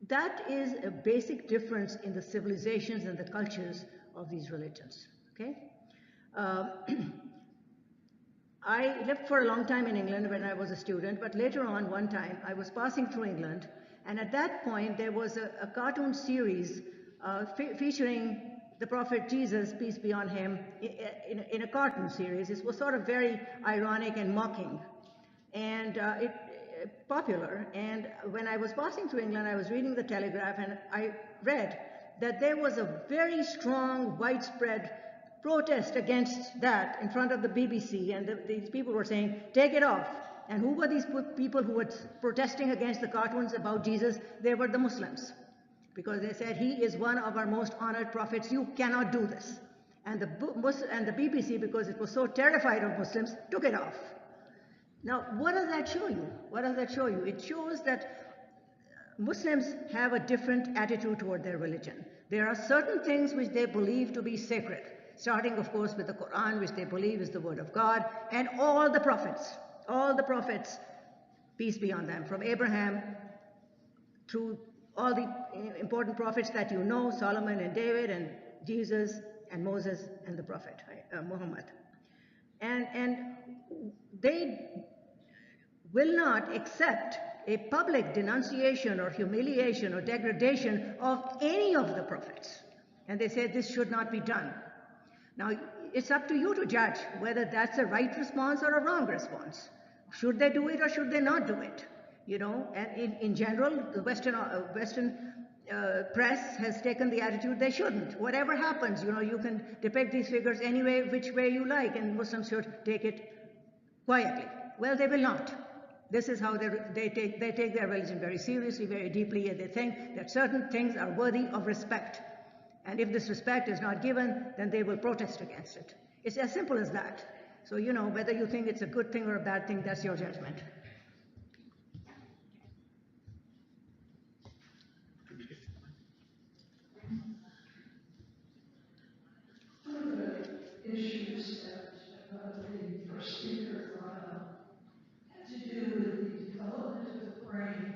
That is a basic difference in the civilizations and the cultures of these religions, okay? I lived for a long time in England when I was a student, but later on, one time, I was passing through England, and at that point, there was a cartoon series featuring the Prophet Jesus, peace be on him, in a cartoon series. It was sort of very ironic and mocking, and popular. And when I was passing through England, I was reading the Telegraph, and I read that there was a very strong, widespread protest against that in front of the BBC, and these people were saying, take it off. And who were these people who were protesting against the cartoons about Jesus? They were the Muslims, because they said, he is one of our most honored prophets, you cannot do this. And the BBC, because it was so terrified of Muslims, took it off. Now, what does that show you? What does that show you? It shows that Muslims have a different attitude toward their religion. There are certain things which they believe to be sacred, starting, of course, with the Quran, which they believe is the word of God, and all the prophets, peace be on them, from Abraham through all the important prophets that you know, Solomon and David and Jesus and Moses and the Prophet Muhammad. And they will not accept a public denunciation or humiliation or degradation of any of the prophets. And they say this should not be done. Now, it's up to you to judge whether that's a right response or a wrong response. Should they do it or should they not do it? And in general, the Western press has taken the attitude they shouldn't. Whatever happens, you can depict these figures any way, which way you like, and Muslims should take it quietly. Well, they will not. This is how they take their religion very seriously, very deeply, and they think that certain things are worthy of respect. And if this respect is not given, then they will protest against it. It's as simple as that. So, whether you think it's a good thing or a bad thing, that's your judgment. One of the issues that the first speaker brought up had to do with the development of the brain.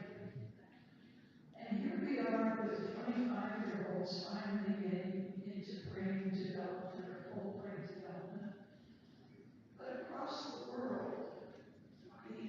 And here we are with 25-year-olds finally getting into brain development or full brain development. But across the world, the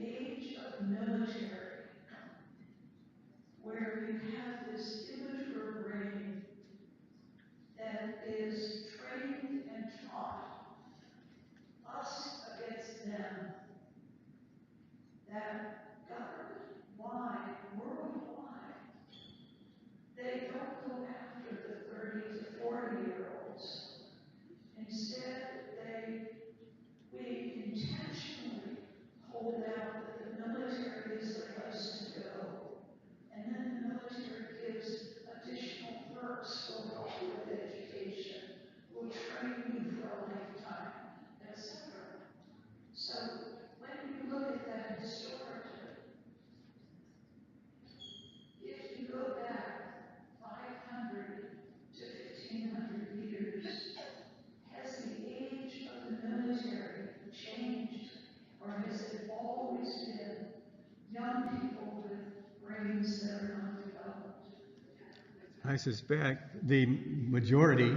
I suspect the majority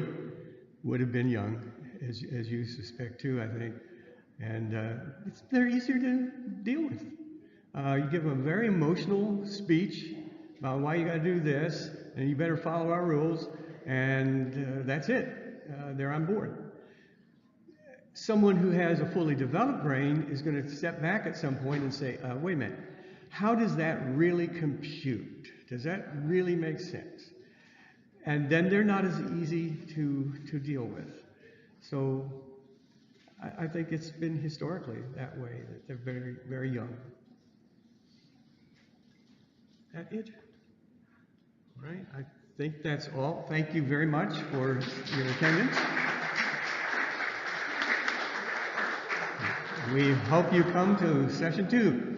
would have been young, as you suspect too, I think. And they're easier to deal with. You give them a very emotional speech about why you got to do this, and you better follow our rules, and that's it. They're on board. Someone who has a fully developed brain is going to step back at some point and say, wait a minute, how does that really compute? Does that really make sense? And then they're not as easy to deal with. So I think it's been historically that way, that they're very, very young. That it? All right, I think that's all. Thank you very much for your attendance. We hope you come to session 2.